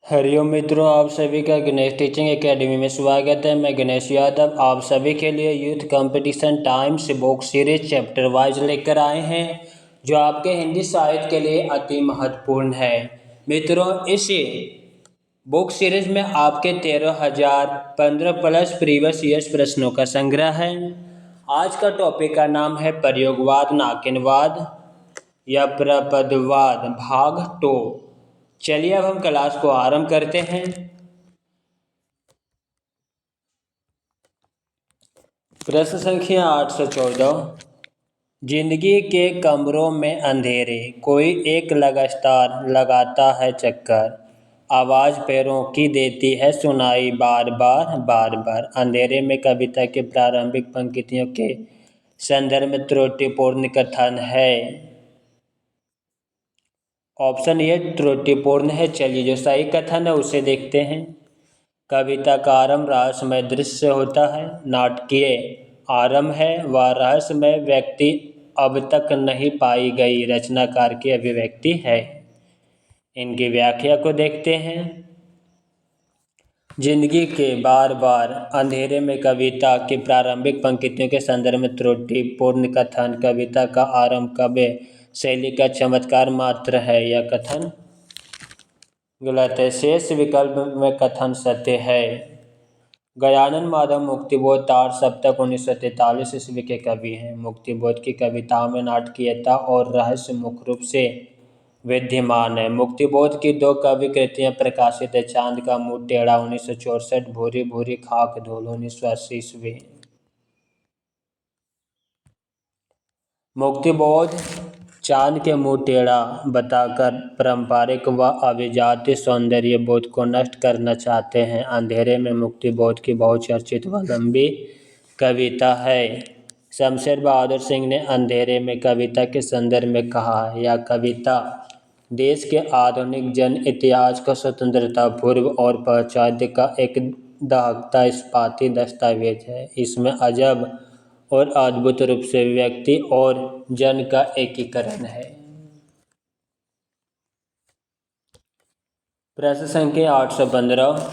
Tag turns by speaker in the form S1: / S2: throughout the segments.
S1: हरिओम मित्रों, आप सभी का गणेश टीचिंग एकेडमी में स्वागत है। मैं गणेश यादव आप सभी के लिए youth competition times book series chapter wise लेकर आए हैं, जो आपके हिंदी साहित्य के लिए अति महत्वपूर्ण है। मित्रों, इस बुक सीरीज में आपके 13,015 प्लस प्रीवियस ईयर्स प्रश्नों का संग्रह है। आज का टॉपिक का नाम है प्रयोगवाद, नाकिनवाद या प्रपदवाद भाग 2। चलिए अब हम क्लास को आरंभ करते हैं। प्रश्न संख्या 814। जिंदगी के कमरों में अंधेरे, कोई एक लगातार लगाता है चक्कर, आवाज पैरों की देती है सुनाई बार बार बार बार। अंधेरे में कविता के प्रारंभिक पंक्तियों के संदर्भ में त्रुटिपूर्ण कथन है। ऑप्शन ए त्रुटिपूर्ण है। चलिए जो सही कथन है उसे देखते हैं। कविता का आरंभ रहस्यमय दृश्य से होता है। नाटकीय आरंभ है। वह रहस्यमय व्यक्ति अब तक नहीं पाई गई रचनाकार की अभिव्यक्ति है। इनकी व्याख्या को देखते हैं। जिंदगी के बार बार अंधेरे में कविता की प्रारंभिक पंक्तियों के संदर्भ में त्रुटिपूर्ण कथन। कविता का आरंभ काव्य शैली का चमत्कार मात्र है। यह कथन गलत है। शेष विकल्प में कथन सत्य है। गजानन माधव मुक्तिबोध तार सप्तक 1943 ईस्वी के कवि हैं। मुक्तिबोध की कविताओं में नाटकीयता और रहस्य मुख्य रूप से विद्यमान है। मुक्तिबोध की दो कवि कृतियां प्रकाशित है। चांद का मुंह टेढ़ा 1964, भूरी भूरी खाक धूल 1980 ईस्वी। मुक्तिबोध चांद के मुंह टेढ़ा बताकर पारंपरिक व अभिजात्य सौंदर्य बोध को नष्ट करना चाहते हैं। अंधेरे में मुक्तिबोध की बहुचर्चित व लंबी कविता है। शमशेर बहादुर सिंह ने अंधेरे में कविता के संदर्भ में कहा है, यह कविता देश के आधुनिक जन इतिहास का स्वतंत्रता पूर्व और पाश्चात्य का एक दहकता इस्पाती दस्तावेज है। इसमें अजब और अद्भुत रूप से व्यक्ति और जन का एकीकरण है। प्रश्न संख्या 815।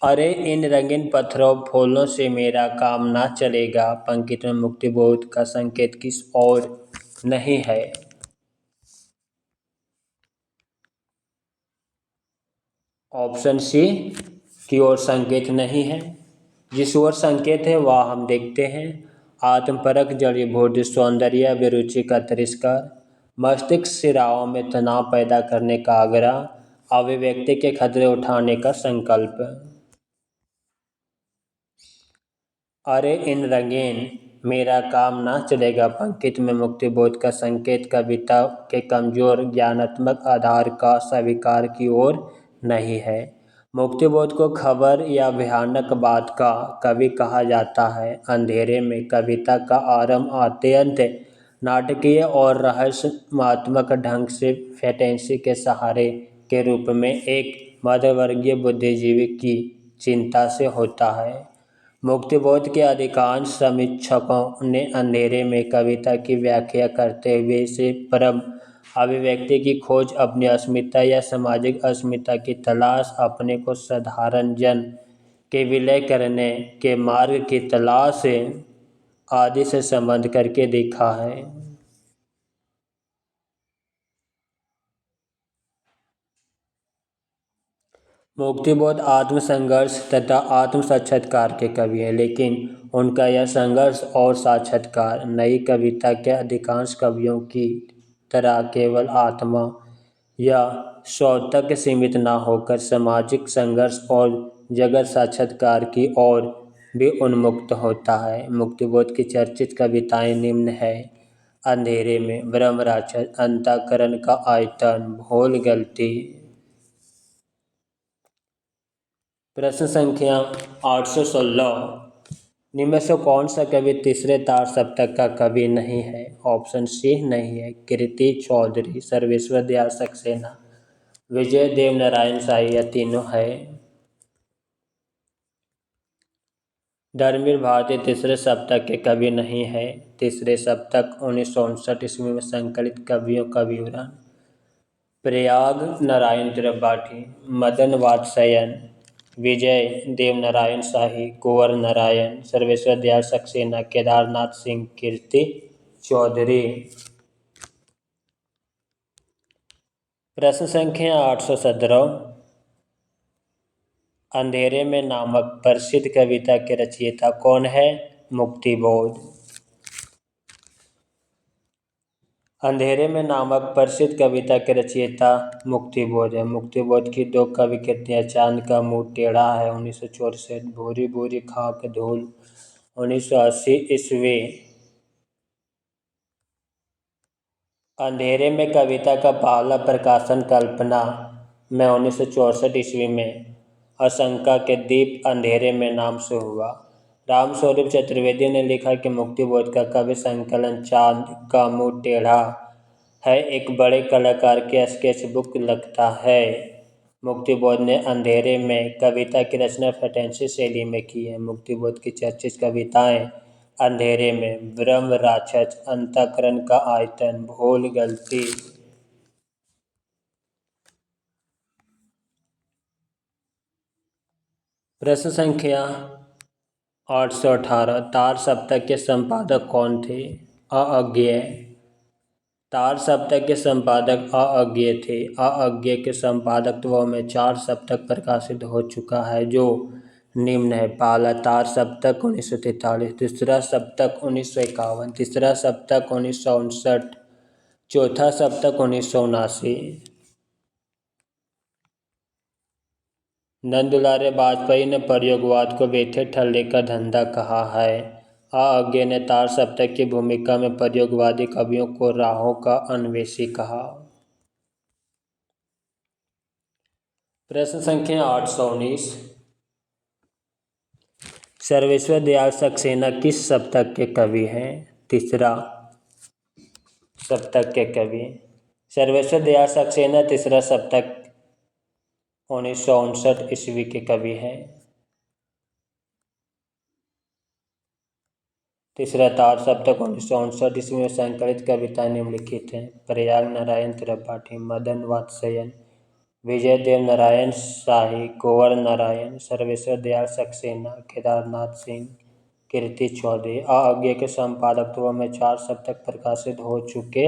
S1: अरे इन रंगीन पत्थरों फूलों से मेरा काम ना चलेगा, पंक्ति में मुक्तिबोध का संकेत किस ओर नहीं है? ऑप्शन सी की ओर संकेत नहीं है। जिस ओर संकेत है वह हम देखते हैं। आत्मपरक, जड़ी बूटी, सौंदर्य, अभिरुचि का तिरस्कार, मस्तिष्क सिराओं में तनाव पैदा करने का आग्रह, अभिव्यक्ति के खतरे उठाने का संकल्प। अरे इन रंगीन मेरा काम ना चलेगा, पंक्ति में मुक्तिबोध का संकेत कविता के कमजोर ज्ञानात्मक आधार का स्वीकार की ओर नहीं है। मुक्तिबोध को खबर या भयानक बात का कवि कहा जाता है। अंधेरे में कविता का आरंभ अत्यंत नाटकीय और रहस्यात्मक ढंग से फैंटेसी के सहारे के रूप में एक मध्यवर्गीय बुद्धिजीवी की चिंता से होता है। मुक्तिबोध के अधिकांश समीक्षकों ने अंधेरे में कविता की व्याख्या करते हुए इसे परम अभिव्यक्ति की खोज, अपनी अस्मिता या सामाजिक अस्मिता की तलाश, अपने को साधारण जन के विलय करने के मार्ग की तलाश आदि से संबंध करके देखा है। मुक्तिबोध आत्मसंघर्ष तथा आत्म साक्षात्कार के कवि हैं, लेकिन उनका यह संघर्ष और साक्षात्कार नई कविता के अधिकांश कवियों की तरह केवल आत्मा या स्व तक सीमित न होकर सामाजिक संघर्ष और जगत साक्षात्कार की ओर भी उन्मुक्त होता है। मुक्तिबोध की चर्चित कविताएं निम्न है। अंधेरे में, ब्रह्म राक्षस, अंतःकरण का आयतन, भूल गलती। प्रश्न संख्या 816। निम्न से कौन सा कवि तीसरे तार सप्तक का कवि नहीं है? ऑप्शन सी नहीं है। कीर्ति चौधरी, सर्वेश्वर दयाल सक्सेना, विजय देव नारायण शाही, यह तीनों है। धर्मवीर भारती तीसरे सप्तक के कवि नहीं है। तीसरे सप्तक 1959 ईस्वी में संकलित कवियों का विवरण। प्रयाग नारायण त्रिपाठी, मदन वात्स्ययन, विजय देवनारायण शाही, कुंवर नारायण, सर्वेश्वर दयाल सक्सेना, केदारनाथ सिंह, कीर्ति चौधरी। प्रश्न संख्या 817, अंधेरे में नामक प्रसिद्ध कविता के रचयिता कौन है? मुक्तिबोध। अंधेरे में नामक प्रसिद्ध कविता के रचयिता मुक्तिबोध है। मुक्तिबोध की दो कवि कृतियाँ चांद का मुंह टेढ़ा है 1964, भूरी भूरी खाक धूल 1980 ईस्वी। अंधेरे में कविता का पहला प्रकाशन कल्पना में 1964 ईस्वी में आशंका के दीप अंधेरे में नाम से हुआ। रामस्वरूप चतुर्वेदी ने लिखा कि मुक्तिबोध का कवि संकलन चांद का मुंह टेढ़ा है एक बड़े कलाकार की स्केच बुक लगता है। मुक्तिबोध ने अंधेरे में कविता की रचना फैंटेसी शैली में की है। मुक्तिबोध की चर्चित कविताएं अंधेरे में, ब्रह्म राक्षस, अंतःकरण का आयतन, भूल गलती। प्रश्न संख्या 818, तार सप्तक के संपादक कौन थे? अज्ञेय। तार सप्तक के संपादक अज्ञेय थे। अज्ञेय के संपादकत्व में 4 सप्तक प्रकाशित हो चुका है जो निम्न है। पहला तार सप्तक 1943, दूसरा सप्तक 1951, तीसरा सप्तक 1959, चौथा सप्तक 1979। नंदुलारे वाजपेयी ने प्रयोगवाद को बेथे ठल्ले का धंधा कहा है। अज्ञेय ने तार सप्तक की भूमिका में प्रयोगवादी कवियों को राहों का अन्वेषी कहा। प्रश्न संख्या 819, सर्वेश्वर दयाल सक्सेना किस सप्तक के कवि हैं? तीसरा सप्तक के कवि। सर्वेश्वर दयाल सक्सेना तीसरा सप्तक 1959 ईस्वी के कवि हैं। तीसरा तार सप्तक 1959 ईस्वी में संकलित कविता निम्नलिखित हैं। प्रयाग नारायण त्रिपाठी, मदन वात्स्ययन, विजय देवनारायण शाही, कुंवर नारायण, सर्वेश्वर दयाल सक्सेना, केदारनाथ सिंह, कीर्ति चौधरी। अज्ञेय के संपादकत्व में 4 सप्तक प्रकाशित हो चुके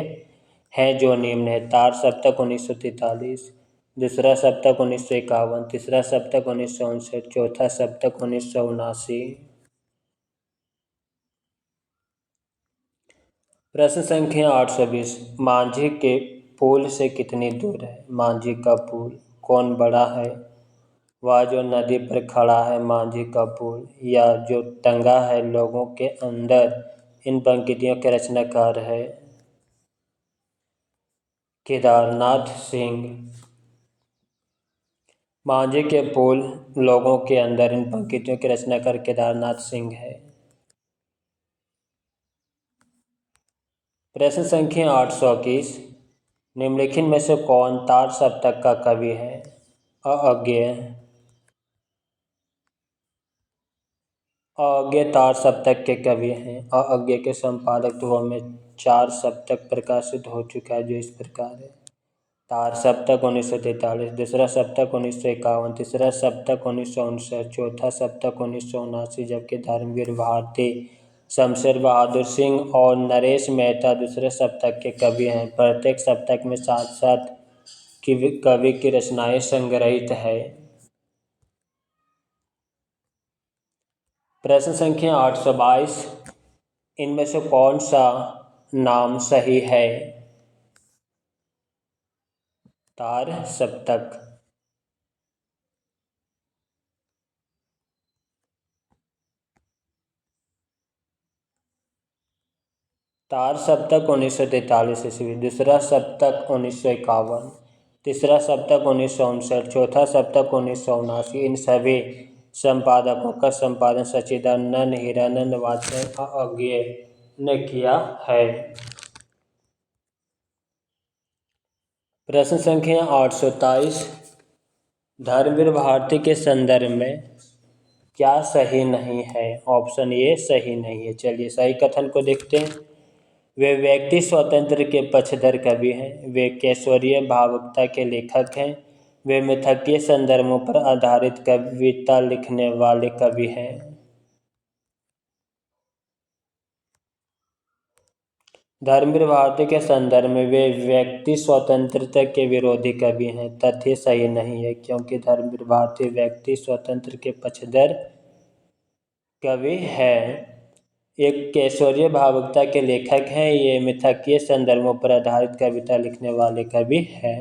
S1: हैं जो निम्न है। तार सप्तक 1943, दूसरा सप्तक 1951, तीसरा सप्तक 1959, चौथा सप्तक 1979। प्रश्न संख्या 820, मांझी के पुल से कितनी दूर है? मांझी का पुल। कौन बड़ा है? वह जो नदी पर खड़ा है मांझी का पुल, या जो टंगा है लोगों के अंदर। इन पंक्तियों के रचनाकार है केदारनाथ सिंह। मांझी के पुल, लोगों के अंदर, इन पंक्तियों के रचनाकार केदारनाथ सिंह है। प्रश्न संख्या 821, निम्नलिखित में से कौन तार सप्तक का कवि है? अज्ञेय। अज्ञेय तार सप्तक के कवि हैं। अज्ञेय के संपादकत्व में 4 सप्तक प्रकाशित हो चुका है जो इस प्रकार है। तार सप्तक 1943, दूसरा सप्तक 1951, तीसरा सप्तक 1959, चौथा सप्तक 1979, जबकि धर्मवीर भारती, शमशेर बहादुर सिंह और नरेश मेहता दूसरे सप्तक के कवि हैं। प्रत्येक सप्तक में 7 कवि की रचनाएं संग्रहित है। प्रश्न संख्या 822, इनमें से कौन सा नाम सही है? तार सप्तक। तार सप्तक 1943 ईस्वी, दूसरा सप्तक 1951, तीसरा सप्तक 1959, चौथा सप्तक 1979। इन सभी संपादकों का संपादन सच्चिदानंद हीरानंद वात्स्ययन अज्ञेय ने किया है। प्रश्न संख्या 823, धर्मवीर भारती के संदर्भ में क्या सही नहीं है? ऑप्शन ए सही नहीं है। चलिए सही कथन को देखते हैं। वे व्यक्ति स्वातंत्र्य के पक्षधर कवि हैं। वे केशवरीय भावुकता के लेखक हैं। वे मिथकीय संदर्भों पर आधारित कविता लिखने वाले कवि हैं। धर्मवीर भारती के संदर्भ में वे व्यक्ति स्वतंत्रता के विरोधी कवि हैं। तथ्य सही नहीं है, क्योंकि धर्मवीर भारती व्यक्ति स्वतंत्र के पक्षधर कवि है। एक केशवरीय भावुकता के लेखक हैं। ये मिथकीय संदर्भों पर आधारित कविता लिखने वाले कवि हैं।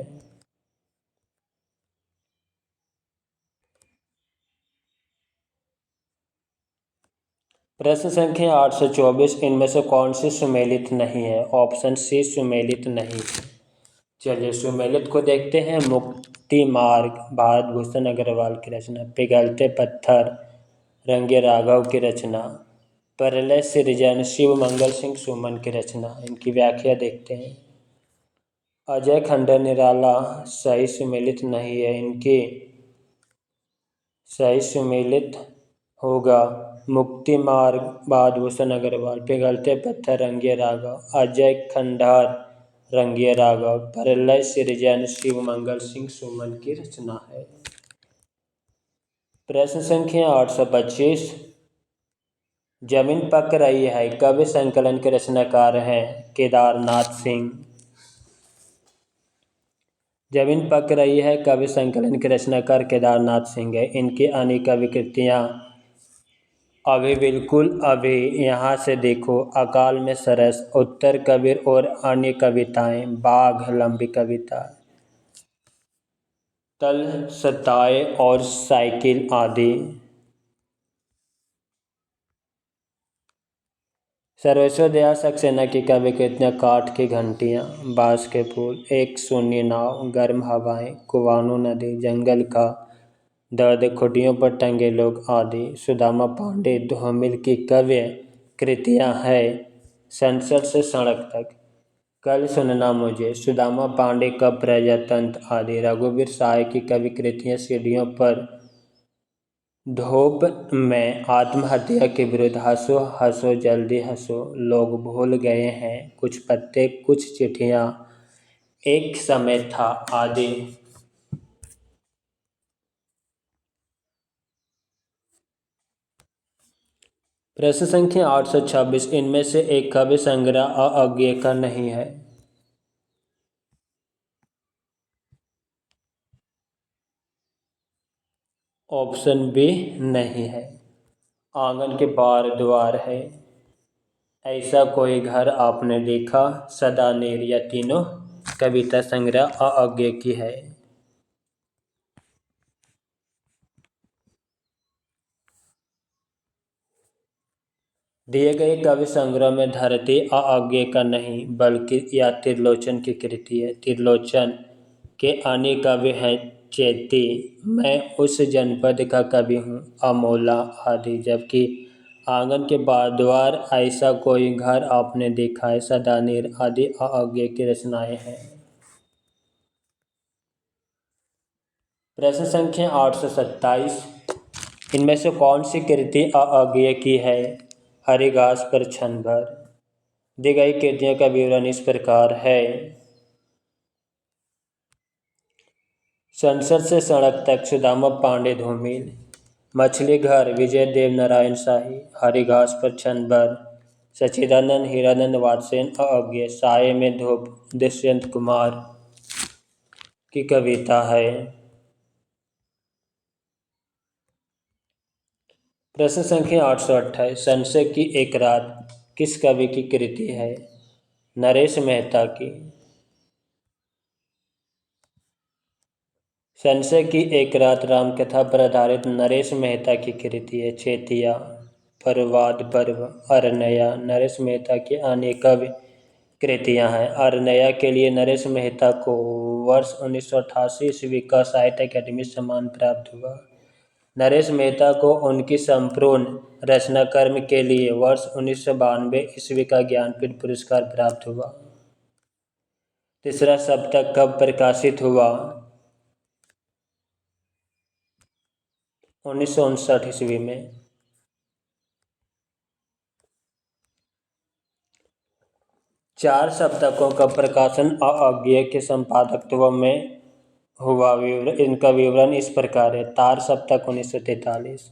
S1: प्रश्न संख्या 824, इनमें से कौन सी सुमेलित नहीं है? ऑप्शन सी सुमेलित नहीं है। चलिए सुमेलित को देखते हैं। मुक्ति मार्ग भारत भूषण अग्रवाल की रचना। पिघलते पत्थर रंगे राघव की रचना। प्रलय सृजन शिव मंगल सिंह सुमन की रचना। इनकी व्याख्या देखते हैं। अजय खंडन निराला सही सुमेलित नहीं है। इनकी सही सुमेलित होगा मुक्ति मार्ग भारत भूषण अग्रवाल, पिघलते पत्थर रंगे राघव, अजय खंडार रंगे राघव, प्रलय सृजन शिव मंगल सिंह सुमन की रचना है। प्रश्न संख्या 825, जमीन पक रही है कवि संकलन के रचनाकार हैं केदारनाथ सिंह। जमीन पक रही है कवि संकलन के रचनाकार केदारनाथ सिंह है। इनकी अन्य कवि कृतियाँ अभी बिल्कुल अभी, यहाँ से देखो, अकाल में सरस, उत्तर कबीर और अन्य कविताएं, बाघ लंबी कविता, तल सताए और साइकिल आदि। सर्वेश्वर दयाल सक्सेना की कवि कृतियाँ काठ की घंटियाँ, बांस के फूल, एक शून्य नाव, गर्म हवाएं, कुवानो नदी, जंगल का दर्द, खुटियों पर टंगे लोग आदि। सुदामा पांडे धूमिल की काव्य कृतियाँ है संसद से सड़क तक, कल सुनना मुझे, सुदामा पांडे का प्रजातंत्र आदि। रघुवीर साय की कवि कृतियाँ सीढ़ियों पर, धूप में, आत्महत्या के विरुद्ध, हंसो हंसो जल्दी हंसो, लोग भूल गए हैं, कुछ पत्ते कुछ चिट्ठियाँ, एक समय था आदि। प्रश्न संख्या 826, इनमें से एक कवि संग्रह अज्ञे का नहीं है। ऑप्शन बी नहीं है। आंगन के बार द्वार है, ऐसा कोई घर आपने देखा, सदा नेर, या तीनों कविता संग्रह अज्ञे की है। दिए गए कवि संग्रह में धरती अज्ञे का नहीं बल्कि या त्रिलोचन की कृति है। त्रिलोचन के अन्य कवि हैं चेती, मैं उस जनपद का कवि हूँ, अमोला आदि। जबकि आंगन के द्वार, ऐसा कोई घर आपने देखा है, सदानीर आदि अज्ञे की रचनाएं हैं। प्रश्न संख्या 827, इनमें से कौन सी कृति अज्ञे की है? हरी घास पर क्षण भर। दी गई कृतियों का विवरण इस प्रकार है। संसद से सड़क तक सुदामा पांडे धूमिल, मछली घर विजय देव नारायण शाही, हरी घास पर क्षण भर सच्चिदानंद हीरानंद वात्सेन अज्ञे, साये में धूप दुष्यंत कुमार की कविता है। प्रश्न संख्या 828, संशय की एक रात किस कवि की कृति है? नरेश मेहता की। संशय की एक रात रामकथा पर आधारित नरेश मेहता की कृति है। चेतिया, प्रवाद पर्व, अरनया नरेश मेहता की अन्य कवि कृतियाँ हैं। अरनया के लिए नरेश मेहता को वर्ष 1988 ईस्वी का साहित्य अकादमी सम्मान प्राप्त हुआ। नरेश मेहता को उनकी संपूर्ण रचना कर्म के लिए वर्ष 1992 ईस्वी का ज्ञानपीठ पुरस्कार प्राप्त हुआ। तीसरा सप्तक कब प्रकाशित हुआ? 1959 ईस्वी में। 4 सप्तकों का प्रकाशन अज्ञेय के संपादकत्व में हुआ। इनका विवरण इस प्रकार है। तार सप्तक 1943,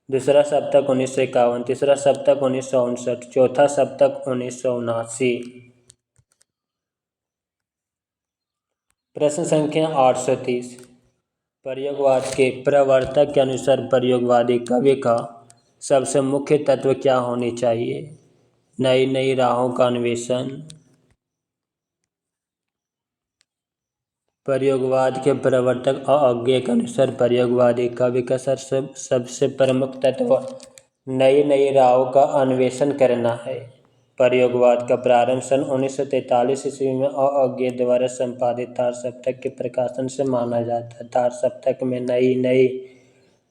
S1: दूसरा सप्तक 1951, तीसरा सप्तक 1959, चौथा सप्तक 1979। प्रश्न संख्या 830, प्रयोगवाद के प्रवर्तक के अनुसार प्रयोगवादी कवि का सबसे मुख्य तत्व क्या होनी चाहिए? नई नई राहों का अन्वेषण। प्रयोगवाद के प्रवर्तक अज्ञेय के अनुसार प्रयोगवादी कवि का सबसे प्रमुख तत्व नई नई राहों का अन्वेषण करना है। प्रयोगवाद का प्रारंभ सन 1943 ईस्वी में अज्ञेय द्वारा संपादित तार सप्तक के प्रकाशन से माना जाता है। तार सप्तक में नई नई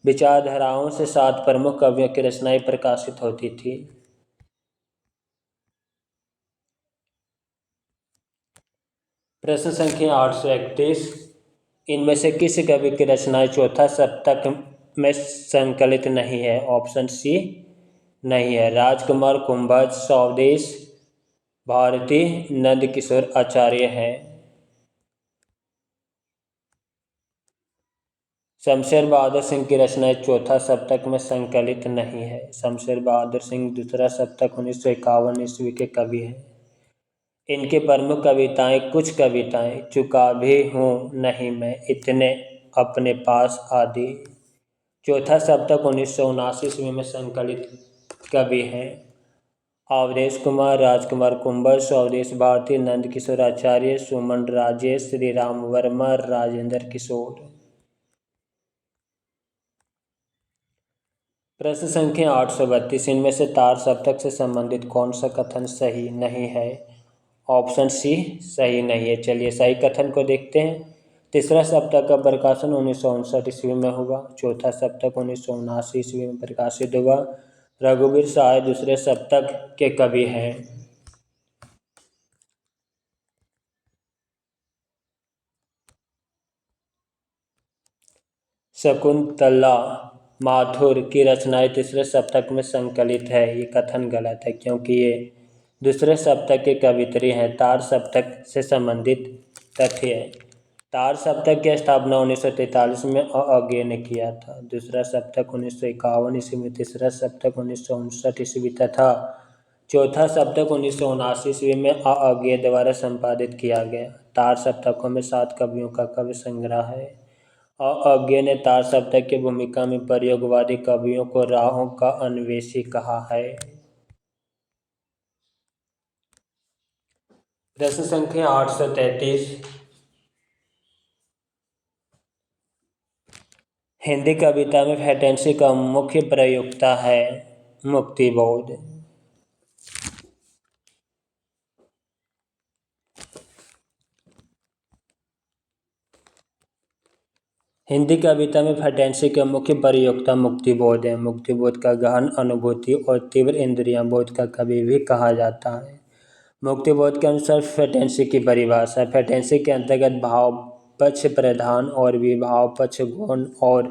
S1: विचारधाराओं से 7 प्रमुख कवियों की रचनाएं प्रकाशित होती थी। प्रश्न संख्या 831, इनमें से किस कवि की रचनाएं चौथा सप्तक में संकलित नहीं है? ऑप्शन सी नहीं है। राजकुमार कुंभज, स्वदेश भारती, नंदकिशोर आचार्य हैं। शमशेर बहादुर सिंह की रचनाएं चौथा सप्तक में संकलित नहीं है। शमशेर बहादुर सिंह दूसरा सप्तक 1951 ईस्वी के कवि हैं। इनकी प्रमुख कविताएं कुछ कविताएं चुका भी हूँ नहीं मैं, इतने अपने पास आदि। चौथा सप्तक 1979 ईस्वी में संकलित कवि हैं अवधेश कुमार, राजकुमार कुंभज, स्वदेश भारती, नंदकिशोर आचार्य, सुमन राजेश, श्री राम वर्मा, राजेंद्र किशोर। प्रश्न संख्या 832, इनमें से तार सप्तक से संबंधित कौन सा कथन सही नहीं है? ऑप्शन सी सही नहीं है। चलिए सही कथन को देखते हैं। तीसरा सप्तक का प्रकाशन 1959 ईस्वी में हुआ। चौथा सप्तक 1979 ईस्वी में प्रकाशित हुआ। रघुवीर सहाय दूसरे सप्तक के कवि हैं। शकुंतला माथुर की रचनाएं तीसरे सप्तक में संकलित है। ये कथन गलत है क्योंकि ये दूसरे सप्तक के कवित्री हैं। तार सप्तक से संबंधित तथ्य है। तार सप्तक की स्थापना 1943 में अज्ञेय ने किया था। दूसरा सप्तक 1951 ईस्वी में, तीसरा सप्तक 1959 ईस्वी तथा चौथा सप्तक 1979 ईस्वी में अज्ञेय द्वारा संपादित किया गया। तार सप्तकों में 7 कवियों का काव्य संग्रह है। अज्ञेय ने तार सप्तक की भूमिका में प्रयोगवादी कवियों को राहों का अन्वेषी कहा है। प्रश्न संख्या 833, हिंदी कविता में फैंटेसी का मुख्य प्रयोक्ता है मुक्तिबोध। हिंदी कविता में फैंटेसी का मुख्य प्रयोक्ता मुक्तिबोध है। मुक्तिबोध का गहन अनुभूति और तीव्र इंद्रियां बोध का कवि भी कहा जाता है। मुक्तिबोध के अनुसार फैंटेसी की परिभाषा, फैंटेसी के अंतर्गत भाव पक्ष प्रधान और विभाव पक्ष गौण और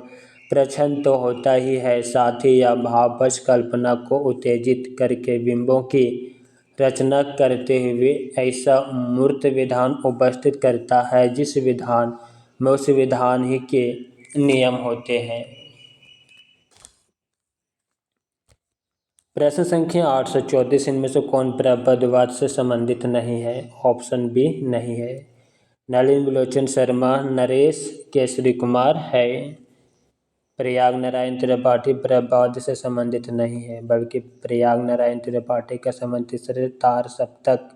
S1: प्रच्छन्न तो होता ही है, साथ ही यह भाव पक्ष कल्पना को उत्तेजित करके बिंबों की रचना करते हुए ऐसा मूर्त विधान उपस्थित करता है जिस विधान में उस विधान ही के नियम होते हैं। प्रश्न संख्या 834, इनमें से कौन प्रपदवाद से संबंधित नहीं है? ऑप्शन बी नहीं है। नलिन विलोचन शर्मा, नरेश केसरी कुमार है। प्रयाग नारायण त्रिपाठी प्रपद से संबंधित नहीं है, बल्कि प्रयाग नारायण त्रिपाठी का संबंध तीसरे तार सप्तक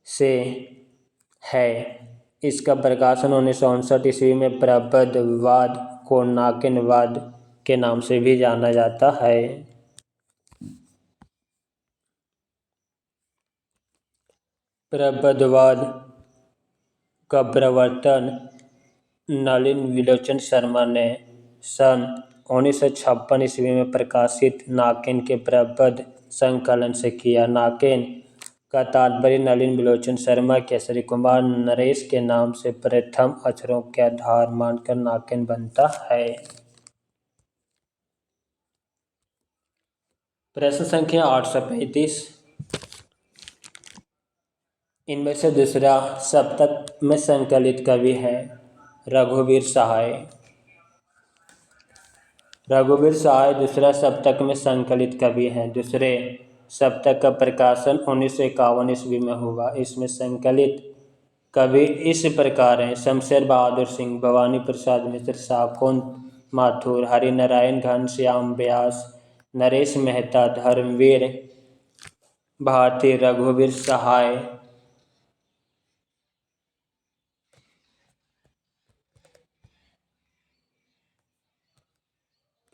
S1: से है। इसका प्रकाशन 1959 ईस्वी में प्रपदवाद को नाकिनवाद के नाम से भी जाना जाता है। प्रपदवाद का प्रवर्तन नलिन विलोचन शर्मा ने सन 1956 ईस्वी में प्रकाशित नाकिन के प्रपद संकलन से किया। नाकिन का तात्पर्य नलिन विलोचन शर्मा, केसरी कुमार, नरेश के नाम से प्रथम अक्षरों के आधार मानकर नाकिन बनता है। प्रश्न संख्या 835, इनमें से दूसरा सप्तक में संकलित कवि है रघुवीर सहाय। रघुवीर सहाय दूसरा सप्तक में संकलित कवि हैं। दूसरे सप्तक का प्रकाशन 1951 ईस्वी में हुआ। इसमें संकलित कवि इस प्रकार हैं: शमशेर बहादुर सिंह, भवानी प्रसाद मिश्र, शाकुंत माथुर, हरिनारायण घनश्याम व्यास, नरेश मेहता, धर्मवीर भारती, रघुवीर सहाय।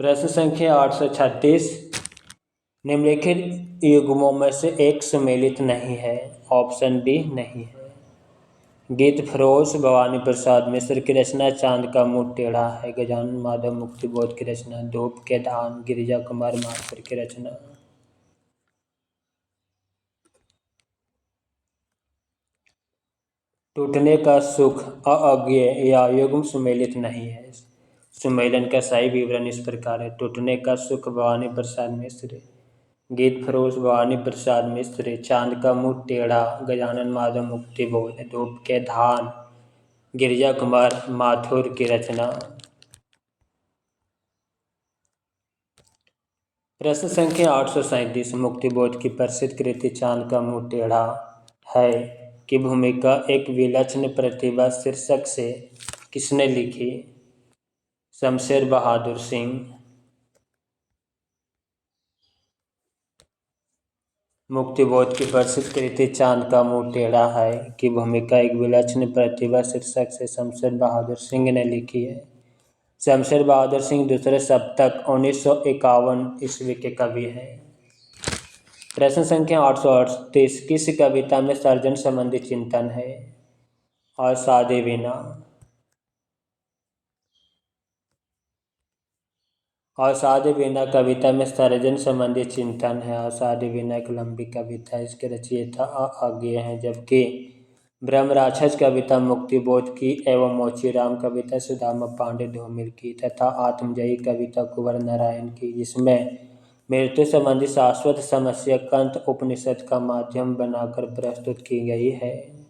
S1: प्रश्न संख्या 836, निम्नलिखित युग्मों में से एक सम्मिलित नहीं है। ऑप्शन डी नहीं है। गीत फरोश भवानी प्रसाद मिश्र की रचना, चांद का मुंह टेढ़ा है गजानन माधव मुक्तिबोध की रचना, धूप के धान गिरिजा कुमार माथुर की रचना। टूटने का सुख अज्ञेय या युग्म सुमेलित नहीं है। सुमेलन का सही विवरण इस प्रकार है: टूटने का सुख भवानी प्रसाद मिश्र, गीत फरोश भवानी प्रसाद मिश्र, चांद का मुंह टेढ़ा गजानन माधव मुक्तिबोध, धूप के धान गिरिजा कुमार माथुर की रचना। प्रश्न संख्या 837, मुक्तिबोध की प्रसिद्ध कृति चांद का मुंह टेढ़ा है की भूमिका एक विलक्षण प्रतिभा शीर्षक से किसने लिखी? शमशेर बहादुर सिंह। मुक्तिबोध की प्रसिद्ध कृति चांद का मुंह टेढ़ा है की भूमिका एक विलक्षण प्रतिभा शीर्षक से शमशेर बहादुर सिंह ने लिखी है। शमशेर बहादुर सिंह दूसरे सप्तक 1951 ईस्वी के कवि हैं। प्रश्न संख्या 838, किस कविता में सर्जन संबंधी चिंतन है? असाध्य वीणा। असाध्य वीणा कविता में सर्जन संबंधी चिंतन है। असाध्य वीणा एक लंबी कविता है, इसके रचयिता अज्ञेय हैं। जबकि ब्रह्म राक्षस कविता मुक्तिबोध की एवं मोचीराम कविता सुदामा पांडे धूमिल की तथा आत्मजयी कविता कुंवर नारायण की, जिसमें मृत्यु संबंधी शाश्वत समस्या कंठ उपनिषद का माध्यम बनाकर प्रस्तुत की गई है।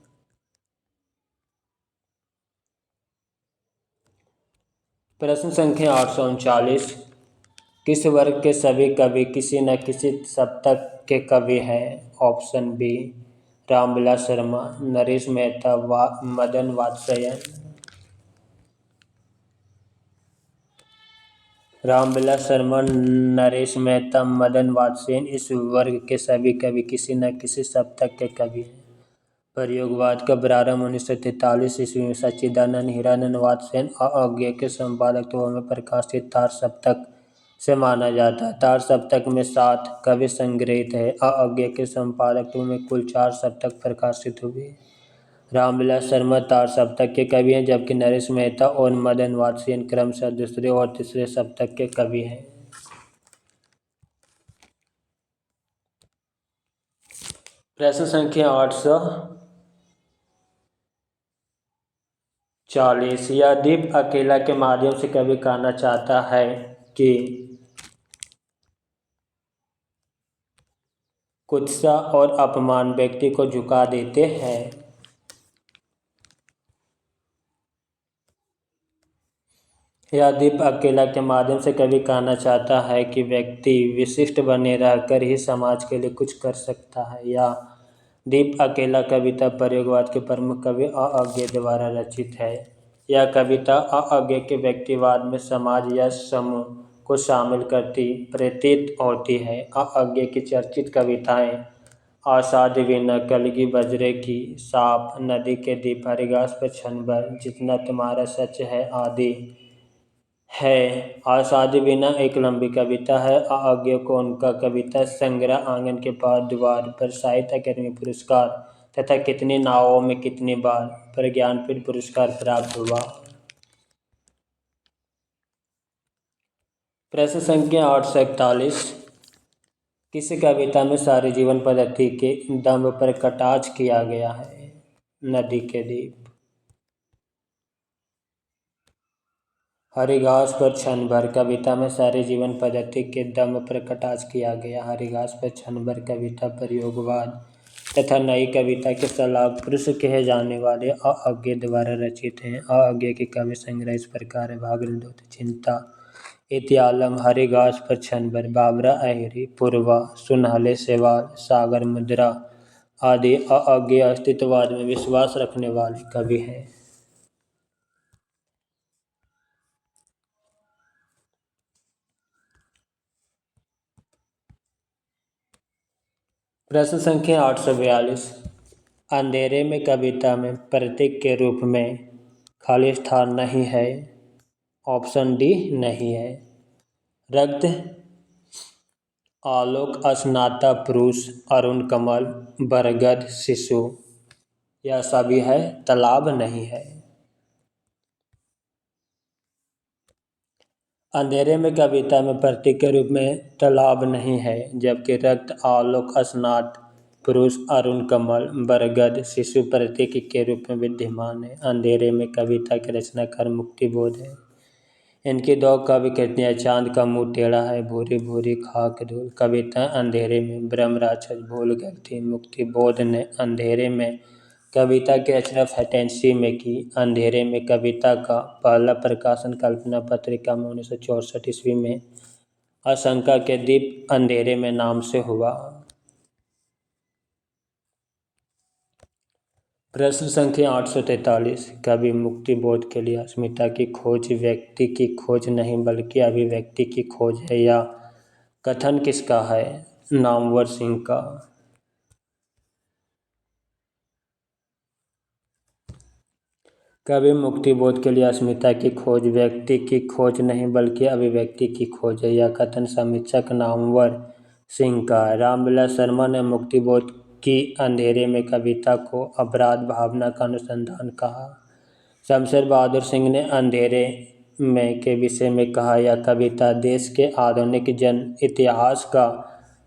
S1: प्रश्न संख्या 839, किस वर्ग के सभी कवि किसी न किसी सप्तक के कवि हैं? Option B Ramvilas Sharma, Naresh Mehta, Madan Vatsyayan. रामविलास शर्मा, नरेश मेहता, मदन वात्स्ययन इस वर्ग के सभी कवि किसी न किसी सप्तक के कवि हैं। प्रयोगवाद का प्रारंभ 1943 ईस्वी में सच्चिदानंद हीरानंद वात्स्ययन अज्ञेय के संपादकत्व में प्रकाशित तार सप्तक से माना जाता है। तार सप्तक में 7 कवि संग्रहित है। अज्ञेय के संपादकत्व में कुल 4 सप्तक प्रकाशित हुए। रामविलास शर्मा तार सप्तक के कवि हैं, जबकि नरेश मेहता और मदन वात्स्ययन क्रमशः दूसरे और तीसरे सप्तक के कवि हैं। प्रश्न संख्या 840, यह दीप अकेला के माध्यम से कवि कहना चाहता है कि कुत्सा और अपमान व्यक्ति को झुका देते हैं। यह दीप अकेला के माध्यम से कवि कहना चाहता है कि व्यक्ति विशिष्ट बने रहकर ही समाज के लिए कुछ कर सकता है। यह दीप अकेला कविता प्रयोगवाद के प्रमुख कवि अज्ञेय द्वारा रचित है। यह कविता अज्ञेय के व्यक्तिवाद में समाज या समूह को शामिल करती प्रतीत होती है। अज्ञेय की चर्चित कविताएं असाध्य वीणा, कलगी बजरे की, सांप, नदी के दीप, हरिघास पर क्षण भर, जितना तुम्हारा सच है आदि है। असाध्य वीणा एक लंबी कविता है। अज्ञेय को उनका कविता संग्रह आंगन के पार द्वार पर साहित्य अकादमी पुरस्कार तथा कितनी नावों में कितनी बार पर ज्ञानपीठ पुरस्कार प्राप्त हुआ। प्रश्न संख्या 841, किस कविता में सारे जीवन पद्धति के दम पर कटाक्ष किया गया है? नदी के दीप। हरिघास पर क्षण भर कविता में सारे जीवन पद्धति के दम पर कटाक्ष किया गया। हरिघास पर क्षण भर कविता प्रयोगवाद तथा नई कविता के सलाहक पुरुष कहे जाने वाले अज्ञे द्वारा रचित हैं। अज्ञे की कवि संग्रह इस प्रकार है: भागीरथी चिंता, इतिआलम, हरिघास पर छनबर, बाबरा अहिरी, पूर्वा, सुनहले सेवाल, सागर मुद्रा आदि अज्ञे अस्तित्ववाद में विश्वास रखने वाले कवि हैं। प्रश्न संख्या 842। अंधेरे में कविता में प्रतीक के रूप में खाली स्थान नहीं है। ऑप्शन डी नहीं है। रक्त, आलोक, अस्नाता, पुरुष, अरुण कमल, बरगद, शिशु, यह सभी है। तालाब नहीं है। अंधेरे में कविता में प्रतीक के रूप में तालाब नहीं है, जबकि रक्त, आलोक, अस्नात, पुरुष, अरुण कमल, बरगद, शिशु प्रतीक के रूप में विद्यमान है। अंधेरे में कविता के रचनाकार मुक्तिबोध है। इनकी दो कवि कृतियाँ: चांद का मुंह टेढ़ा है, भूरी भूरी खाक धूल, कविता अंधेरे में, ब्रह्म राक्षस भूल गई थी। मुक्तिबोध ने अंधेरे में कविता की रचना फैंटेसी में की। अंधेरे में कविता का पहला प्रकाशन कल्पना पत्रिका में 1964 ईस्वी में आशंका के दीप अंधेरे में नाम से हुआ। प्रश्न संख्या 843। कवि मुक्तिबोध के लिए अस्मिता की खोज व्यक्ति की खोज नहीं बल्कि अभिव्यक्ति की खोज है, या कथन किसका है? नामवर सिंह का। कवि मुक्तिबोध के लिए अस्मिता की खोज व्यक्ति की खोज नहीं बल्कि अभिव्यक्ति की खोज है, यह कथन समीक्षक नामवर सिंह का है। रामविलास शर्मा ने मुक्तिबोध की अंधेरे में कविता को अपराध भावना का अनुसंधान कहा। शमशेर बहादुर सिंह ने अंधेरे में के विषय में कहा, यह कविता देश के आधुनिक जन इतिहास का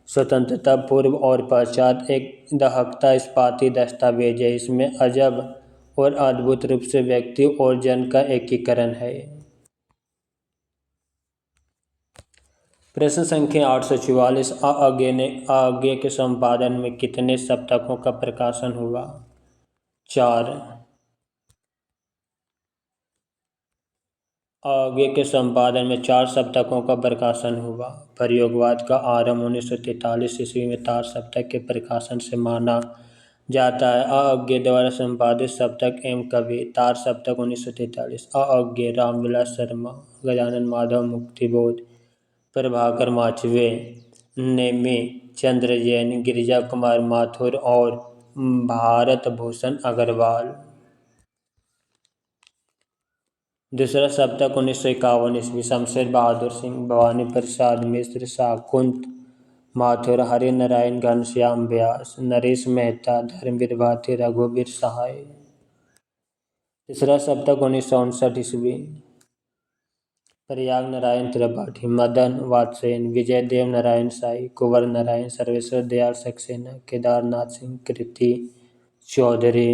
S1: स्वतंत्रता पूर्व और पश्चात एक दहकता इस्पाती दस्तावेज है। इसमें अजब और अद्भुत रूप से व्यक्ति और जन का एकीकरण है। प्रश्न संख्या 844। अज्ञे के संपादन में कितने सप्तकों का प्रकाशन हुआ? 4। अज्ञे के संपादन में 4 सप्तकों का प्रकाशन हुआ। प्रयोगवाद का आरंभ 1943 ईस्वी में तार सप्तक के प्रकाशन से माना जाता है। अज्ञे द्वारा संपादित सप्तक एवं कवि। तार सप्तक 1943। अज्ञे, रामविलास शर्मा, गजानन माधव, मुक्तिबोध, प्रभाकर माचवे, नेमी चंद्र जैन, गिरिजा कुमार माथुर और भारत भूषण अग्रवाल। दूसरा सप्तक 1951 ईस्वी। शमशेर बहादुर सिंह, भवानी प्रसाद मिश्र, शाकुंत माथुर, हरि नारायण घनश्याम व्यास, नरेश मेहता, धर्मवीर भारती, रघुवीर सहाय। तीसरा सप्तक 1959 ईस्वी। प्रयाग नारायण त्रिपाठी, मदन वात्सेन, विजय देव नारायण साई, कुंवर नारायण, सर्वेश्वर दयाल सक्सेना, केदारनाथ सिंह, कृति चौधरी।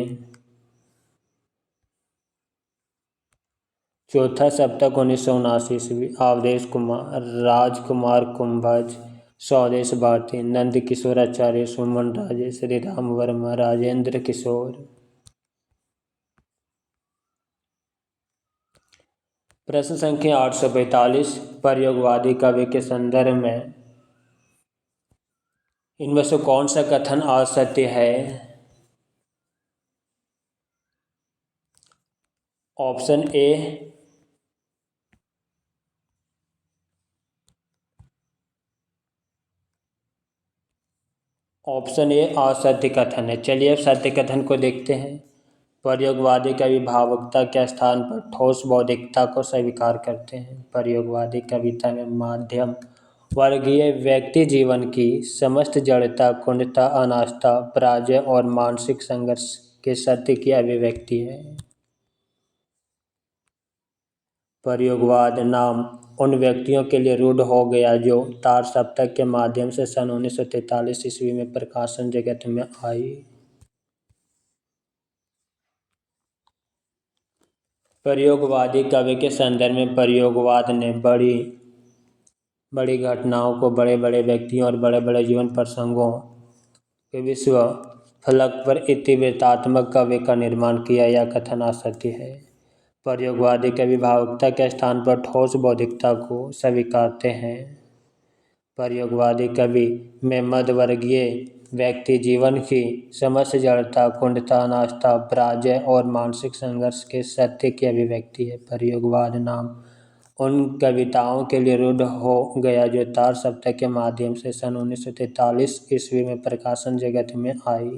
S1: चौथा सप्तक 1979 ईस्वी। अवधेश कुमार, राजकुमार कुंभज, स्वदेश भारती, नंद किशोर आचार्य, सुमन राजे, श्री राम वर्मा, राजेंद्र किशोर। प्रश्न संख्या 845। प्रयोगवादी कवि के संदर्भ में इनमें से कौन सा कथन असत्य है? Option A. ऑप्शन ए असत्य कथन है। चलिए अब सत्य कथन को देखते हैं। प्रयोगवादी कवि भावुकता के स्थान पर ठोस बौद्धिकता को स्वीकार करते हैं। प्रयोगवादी कविता में मध्यम वर्गीय व्यक्ति जीवन की समस्त जड़ता, कुंठता, अनास्था, पराजय और मानसिक संघर्ष के सत्य की अभिव्यक्ति है। प्रयोगवाद नाम उन व्यक्तियों के लिए रूढ़ हो गया जो तार सप्तक के माध्यम से सन 1943 ईस्वी में प्रकाशन जगत में आई। प्रयोगवादी कवि के संदर्भ में प्रयोगवाद ने बड़ी बड़ी घटनाओं को, बड़े बड़े व्यक्तियों और बड़े बड़े जीवन प्रसंगों के विश्व फलक पर इतिवृत्तात्मक काव्य का निर्माण किया, यह कथन असत्य है। प्रयोगवादी कवि भावुकता के स्थान पर ठोस बौद्धिकता को स्वीकारते हैं। प्रयोगवादी कवि में मध्यवर्गीय व्यक्ति जीवन की समस्त जड़ता, कुंठता, अनास्था, पराजय और मानसिक संघर्ष के सत्य की अभिव्यक्ति है। प्रयोगवाद नाम उन कविताओं के लिए रूढ़ हो गया जो तार सप्तक के माध्यम से सन 1943 ईस्वी में प्रकाशन जगत में आई।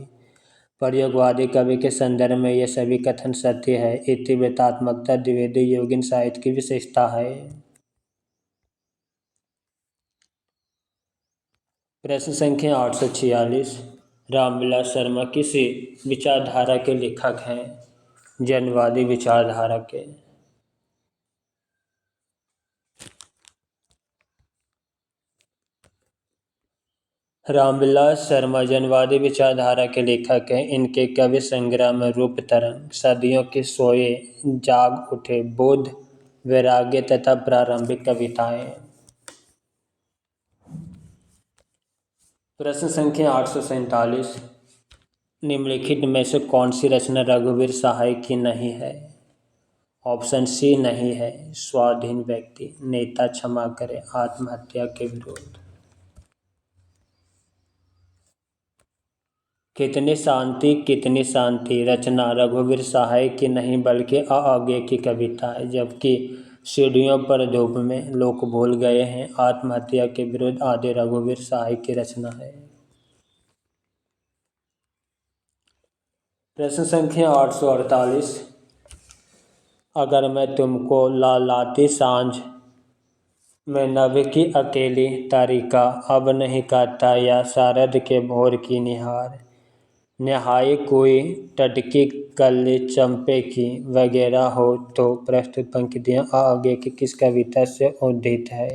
S1: प्रयोगवादी कवि के संदर्भ में ये सभी कथन सत्य है। इतिवृत्तात्मकता द्विवेदी योगिन साहित्य की विशेषता है। प्रश्न संख्या 846। रामविलास शर्मा किस विचारधारा के लेखक हैं? जनवादी विचारधारा के। रामविलास शर्मा जनवादी विचारधारा के लेखक हैं। इनके कवि संग्रह में रूप तरंग, सदियों के सोए, जाग उठे, बोध, वैराग्य तथा प्रारंभिक कविताएं। प्रश्न संख्या 847। निम्नलिखित में से कौन सी रचना रघुवीर सहाय की नहीं है? ऑप्शन सी नहीं है। स्वाधीन व्यक्ति, नेता क्षमा करे, आत्महत्या के विरोध। कितनी शांति रचना रघुवीर सहाय की नहीं बल्कि आगे की कविता है। जबकि सीढ़ियों पर धूप में लोग भूल गए हैं, आत्महत्या के विरोध आदि रघुवीर सहाय की रचना है। प्रश्न संख्या 848। अगर मैं तुमको लालाती सांझ में नभ की अकेली तारिका अब नहीं काटता, या शारद के भोर की निहार, नहाई कोई टटकी कली चंपे की वगैरह हो, तो प्रस्तुत पंक्तियां आगे की किस कविता से उद्धृत है?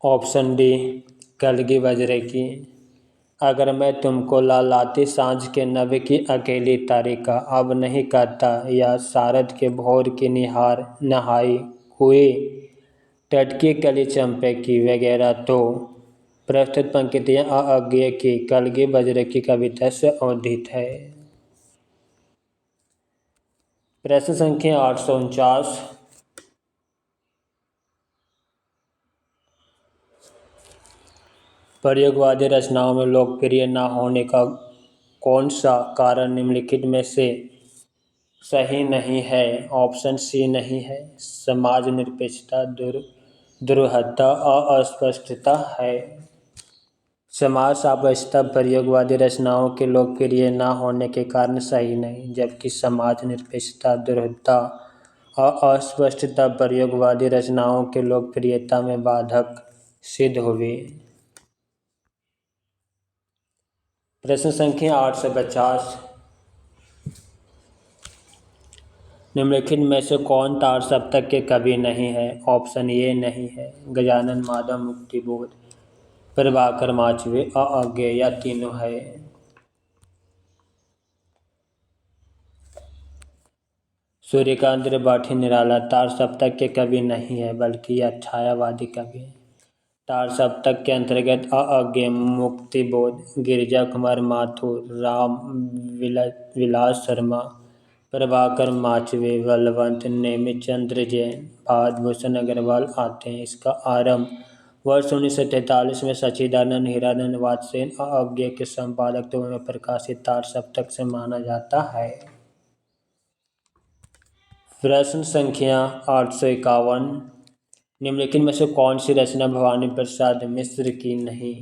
S1: ऑप्शन डी कलगी बजरे की। अगर मैं तुमको लालाती सांझ के नभ की अकेली तारिका अब नहीं काटता, या शारद के भोर की निहार, नहाई हुई टटकी कली चंपे की वगैरह, तो प्रस्तुत पंक्तियां आगे की कलगी बजरे की कविता से उद्धृत है। प्रश्न संख्या 849। प्रयोगवादी रचनाओं में लोकप्रिय न होने का कौन सा कारण निम्नलिखित में से सही नहीं है? ऑप्शन सी नहीं है। समाज निरपेक्षता, दुरूहता, अस्पष्टता है। समाज सापेक्षता प्रयोगवादी रचनाओं के लोकप्रिय न होने के कारण सही नहीं, जबकि समाज निरपेक्षता, दुरूहता और अस्पष्टता प्रयोगवादी रचनाओं के लोकप्रियता में बाधक सिद्ध हुए। प्रश्न संख्या 850। निम्नलिखित में से कौन तार सप्तक के कवि नहीं है? ऑप्शन ए नहीं है। गजानन माधव, मुक्तिबोध, प्रभाकर माचवे, अज्ञेय, या तीनों है। सूर्यकांत त्रिपाठी निराला तार सप्तक के कवि नहीं है, बल्कि यह छायावादी कवि है। तार सप्तक के अंतर्गत अज्ञेय, मुक्तिबोध, गिरिजा कुमार माथुर, राम विलास शर्मा, प्रभाकर माचवे, बलवंत नेमिचंद्र चंद्र जैन, भारत भूषण अग्रवाल आते हैं। इसका आरंभ वर्ष 1943 में सच्चिदानंद हीरानंद वात्सेन अज्ञेय के संपादक में प्रकाशित तार सप्तक से माना जाता है। प्रश्न संख्या 851। निम्नलिखित में से कौन सी रचना भवानी प्रसाद मिश्र की नहीं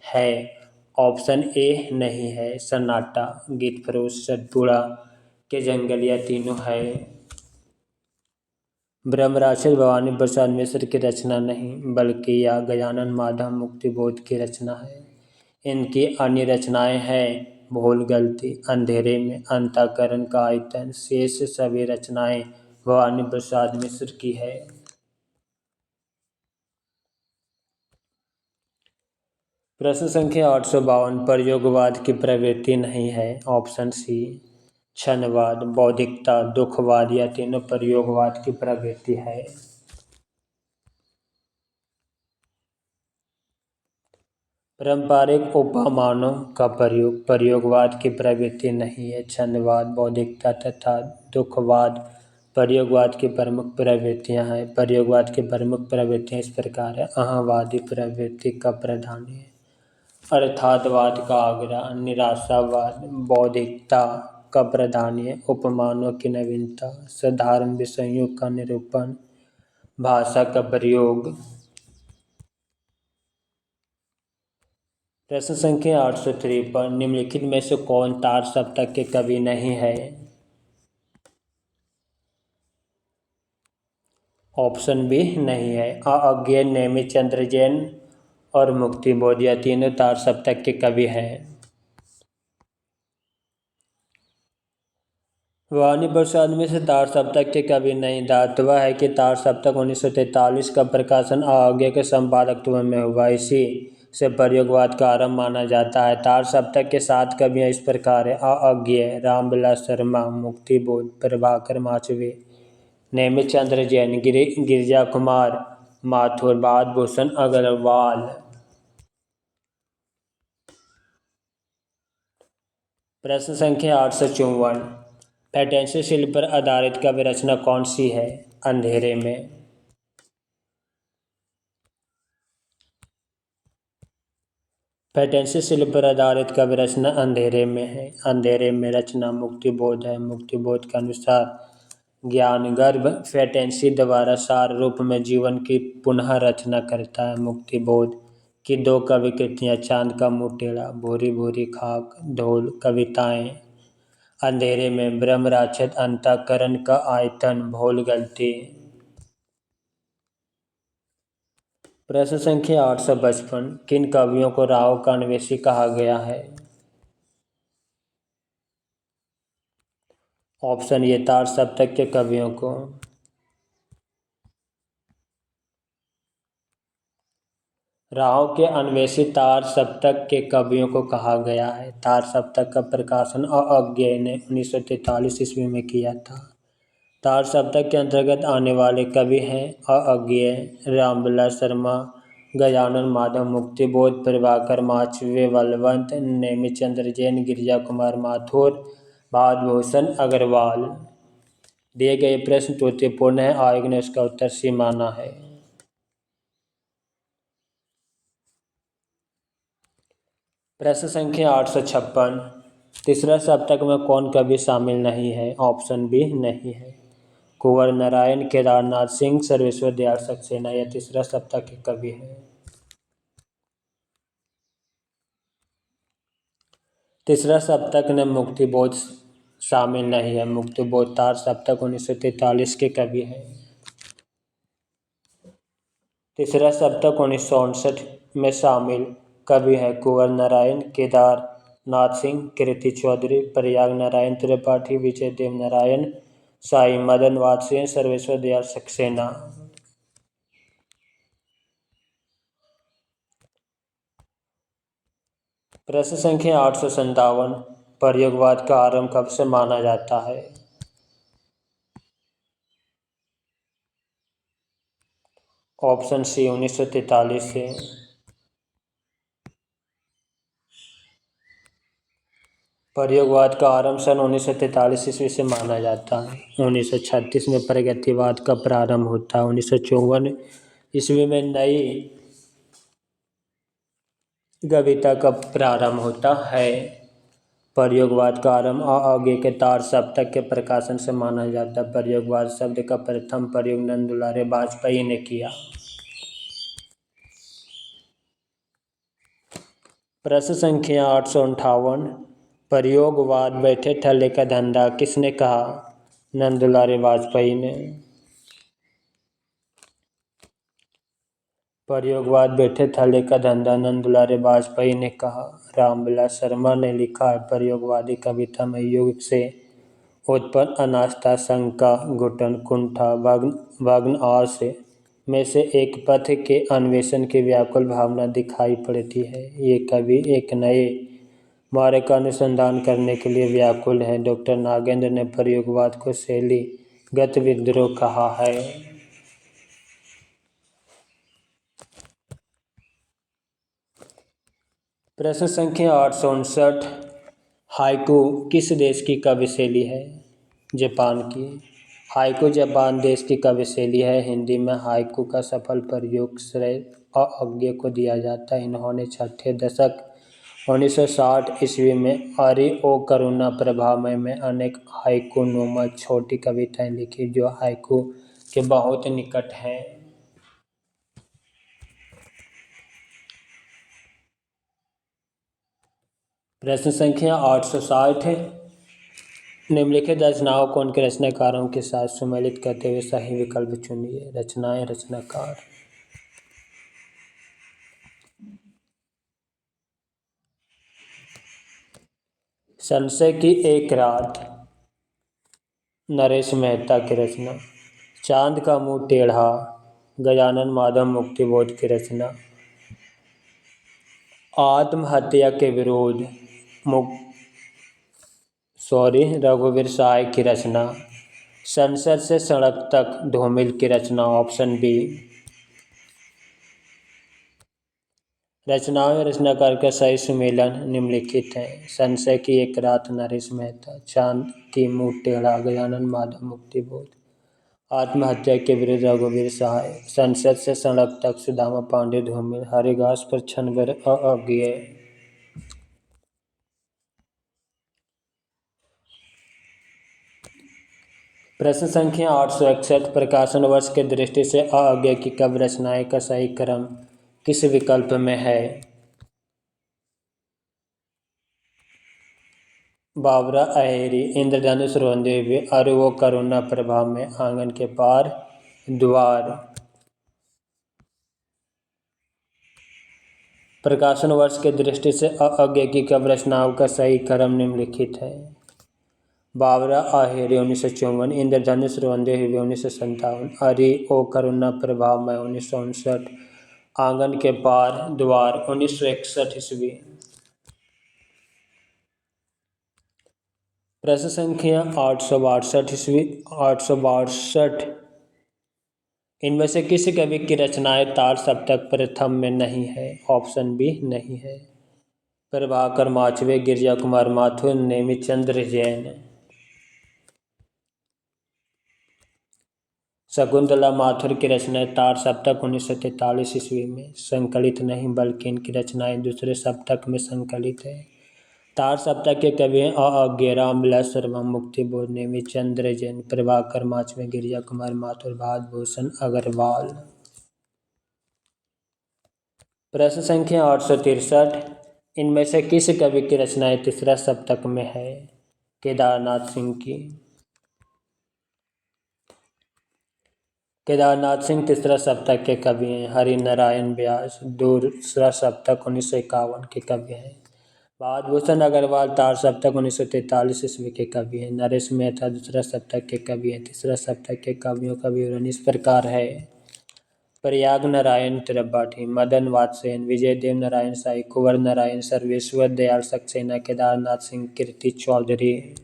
S1: है? ऑप्शन ए नहीं है। सन्नाटा, गीतफरोश, सतपुड़ा के जंगल, या तीनों है। ब्रह्मराक्षस भवानी प्रसाद मिश्र की रचना नहीं, बल्कि यह गजानन माधव मुक्तिबोध की रचना है। इनकी अन्य रचनाएं हैं भूल गलती, अंधेरे में, अंतःकरण का आयतन। शेष सभी रचनाएं भवानी प्रसाद मिश्र की है। प्रश्न संख्या 852। प्रयोगवाद की प्रवृत्ति नहीं है। ऑप्शन सी क्षणवाद, बौद्धिकता, दुखवाद, या तीनों प्रयोगवाद की प्रवृत्ति है। पारंपरिक उपमानों का प्रयोग प्रयोगवाद की प्रवृत्ति नहीं है। छंदवाद, बौद्धिकता तथा दुखवाद प्रयोगवाद की प्रमुख प्रवृत्तियां हैं। प्रयोगवाद की प्रमुख प्रवृत्तियां इस प्रकार है। अहंवादी प्रवृत्ति का प्राधान्य है। अर्थातवाद का आग्रह, निराशावाद, बौद्धिकता का प्राधान्य, उपमानों की नवीनता, साधारण विषयों का निरूपण, भाषा का प्रयोग। प्रश्न संख्या 853, निम्नलिखित में से कौन तार सप्तक के कवि नहीं है? ऑप्शन बी नहीं है। अज्ञेय, नेमिचंद्र चंद्र जैन और मुक्तिबोध यह तीनों तार सप्तक के कवि हैं। वाणी प्रसाद में से तार सप्तक के कवि नहीं। दातवा है कि तार सप्तक 1943 का प्रकाशन अज्ञेय के संपादकत्व में हुआ, इसी से प्रयोगवाद का आरंभ माना जाता है। तार सप्तक के 7 कवियाँ इस प्रकार है। अज्ञेय, रामविलास शर्मा, मुक्तिबोध, प्रभाकर माचवे, नेमिचंद्र जैन, गिरिजा कुमार माथुर, भादभूषण अग्रवाल। प्रश्न संख्या 854, फैंटेसी शिल्प पर आधारित काव्य रचना कौन सी है? अंधेरे में। फैंटेसी शिल्प पर आधारित काव्य रचना अंधेरे में है। अंधेरे में रचना मुक्तिबोध है। मुक्तिबोध के अनुसार ज्ञानगर्भ फैंटेसी द्वारा सार रूप में जीवन की पुनः रचना करता है। मुक्तिबोध की 2 कवि कृतियाँ चांद का मुँह टेढ़ा, भूरी भूरी खाक, ढोल कविताएं। अंधेरे में ब्रह्म राक्षस, अंतःकरण का आयतन, भूल गलती। प्रश्न संख्या 855, किन कवियों को राव का अन्वेषी कहा गया है? ऑप्शन ये तार सप्तक के कवियों को। राव के अन्वेषी तार सप्तक के कवियों को कहा गया है। तार सप्तक का प्रकाशन अज्ञेय ने 1943 ईस्वी में किया था। तार सप्तक के अंतर्गत आने वाले कवि हैं अज्ञेय, रामविलास शर्मा, गजानन माधव, मुक्तिबोध, प्रभाकर माचवे, बलवंत, नेमिचंद्र जैन, गिरिजा कुमार माथुर, भादभूषण अग्रवाल। दिए गए प्रश्न त्रुटिपूर्ण है, आयोग ने उसका उत्तर सी माना है। प्रश्न संख्या 856, तीसरा सप्तक में कौन कवि शामिल नहीं है? ऑप्शन बी नहीं है। कुंवर नारायण, केदारनाथ सिंह, सर्वेश्वर दयाल सक्सेना यह तीसरा सप्तक के कवि है। तीसरा सप्तक में मुक्तिबोध शामिल नहीं है। मुक्तिबोध तार सप्तक 1943 के कवि हैं। तीसरा सप्तक 1959 में शामिल कवि हैं कुंवर नारायण, केदारनाथ सिंह, कीर्ति चौधरी, प्रयाग नारायण त्रिपाठी, विजय देव नारायण, साई मदन वात्स्ययन, सर्वेश्वर दयाल सक्सेना। प्रश्न संख्या 857, प्रयोगवाद का आरंभ कब से माना जाता है? ऑप्शन सी 1943 से। प्रयोगवाद का आरंभ सन 1943 ईस्वी से माना जाता है। 1936 में प्रगतिवाद का प्रारंभ होता है। 1954 ईस्वी में नई कविता का प्रारंभ होता है। प्रयोगवाद का आरंभ अज्ञेय के तार सप्तक के प्रकाशन से माना जाता है। प्रयोगवाद शब्द का प्रथम प्रयोग नंद दुलारे वाजपेयी ने किया। प्रश्न संख्या 858, प्रयोगवाद बैठे ठल्ले का धंधा किसने कहा? नंद दुलारे वाजपेयी ने। प्रयोगवाद बैठे ठल्ले का धंधा नंद दुलारे वाजपेयी ने कहा। रामविलास शर्मा ने लिखा है, प्रयोगवादी कविता में युग से उत्पन्न अनास्था, शंका, घुटन, कुंठा, भग्न आस में से एक पथ के अन्वेषण की व्याकुल भावना दिखाई पड़ती है। ये कवि एक नए मार्ग का अनुसंधान करने के लिए व्याकुल है। डॉक्टर नागेंद्र ने प्रयोगवाद को शैलीगत विद्रोह कहा है। प्रश्न संख्या 859। हाइकू किस देश की कवि शैली है? जापान की। हाइकू जापान देश की कवि शैली है। हिंदी में हाइकू का सफल प्रयोग श्रेय अज्ञे को दिया जाता है। इन्होंने छठे दशक 1960 ईस्वी में अरि ओ करुणा प्रभामय में अनेक हाइकू नुमा छोटी कविताएं लिखी जो हाइकू के बहुत निकट हैं। प्रश्न संख्या 860। निम्नलिखित रचनाओं को उनके रचनाकारों के साथ सुमेलित करते हुए सही विकल्प चुनिए। रचनाएं, रचनाकार। संशय की एक रात, नरेश मेहता की रचना। चांद का मुंह टेढ़ा, गजानन माधव मुक्तिबोध की रचना। आत्महत्या के विरोध, रघुवीर सहाय की रचना। संसद से सड़क तक, धूमिल की रचना। Option B. रचनाओं और रचनाकार का सही सुमेलन निम्नलिखित है। संशय की एक रात, नरेश मेहता। चांद की मुंह टेढ़ा, गजानन माधव मुक्तिबोध। आत्महत्या के विरुद्ध, रघुवीर सहाय। संसद से सड़क तक, सुदामा पांडे धूमिल। हरी घास पर क्षण भर अज्ञेय। प्रश्न संख्या 861। प्रकाशन वर्ष के दृष्टि से अज्ञेय की काव्य रचनाएं का सही क्रम किस विकल्प में है? बाबरा अहेरी, इंद्रधनुष रोंदे हुए, अरे वो करुणा प्रभा में, आंगन के पार, द्वार। प्रकाशन वर्ष के दृष्टि से अज्ञेय की काव्य रचनाओं का सही क्रम निम्नलिखित है। बाबरा अहेरी 1954, इंद्रधनुष रोंदे हुए 1957, अरे ओ करुणा प्रभा में 1959, आंगन के पार, द्वार 1961 ईस्वी। प्रश्न संख्या 862। इनमें से किसी कवि की रचनाएं तार सप्तक प्रथम में नहीं है? ऑप्शन बी नहीं है। प्रभाकर माचवे, गिरिजा कुमार माथुर, नेमिचंद्र जैन। शकुंतला माथुर की रचनाएं तार सप्तक 1943 ईस्वी में संकलित नहीं, बल्कि इनकी रचनाएं दूसरे सप्तक में संकलित है। तार सप्तक के कवि हैं अज्ञेय, रामविलास शर्मा, मुक्तिबोध, नेमिचंद्र जैन, प्रभाकर माचवे, गिरिजा कुमार माथुर, भात भूषण अग्रवाल। प्रश्न संख्या 863। इनमें से किस कवि की रचनाएं तीसरा सप्तक में है? केदारनाथ सिंह की। केदारनाथ सिंह तीसरा सप्तक के कवि हैं। हरि नारायण व्यास दूसरा सप्तक 1951 के कवि हैं। भात भूषण अग्रवाल तार सप्तक 1943 ईस्वी के कवि हैं। नरेश मेहता दूसरा सप्तक के कवि हैं। तीसरा सप्तक के कवियों का विवरण इस प्रकार है। प्रयाग नारायण त्रिपाठी, मदन वात्स्ययन, विजय देव नारायण शाही, कुंवर नारायण, सर्वेश्वर दयाल सक्सेना, केदारनाथ सिंह, कीर्ति चौधरी।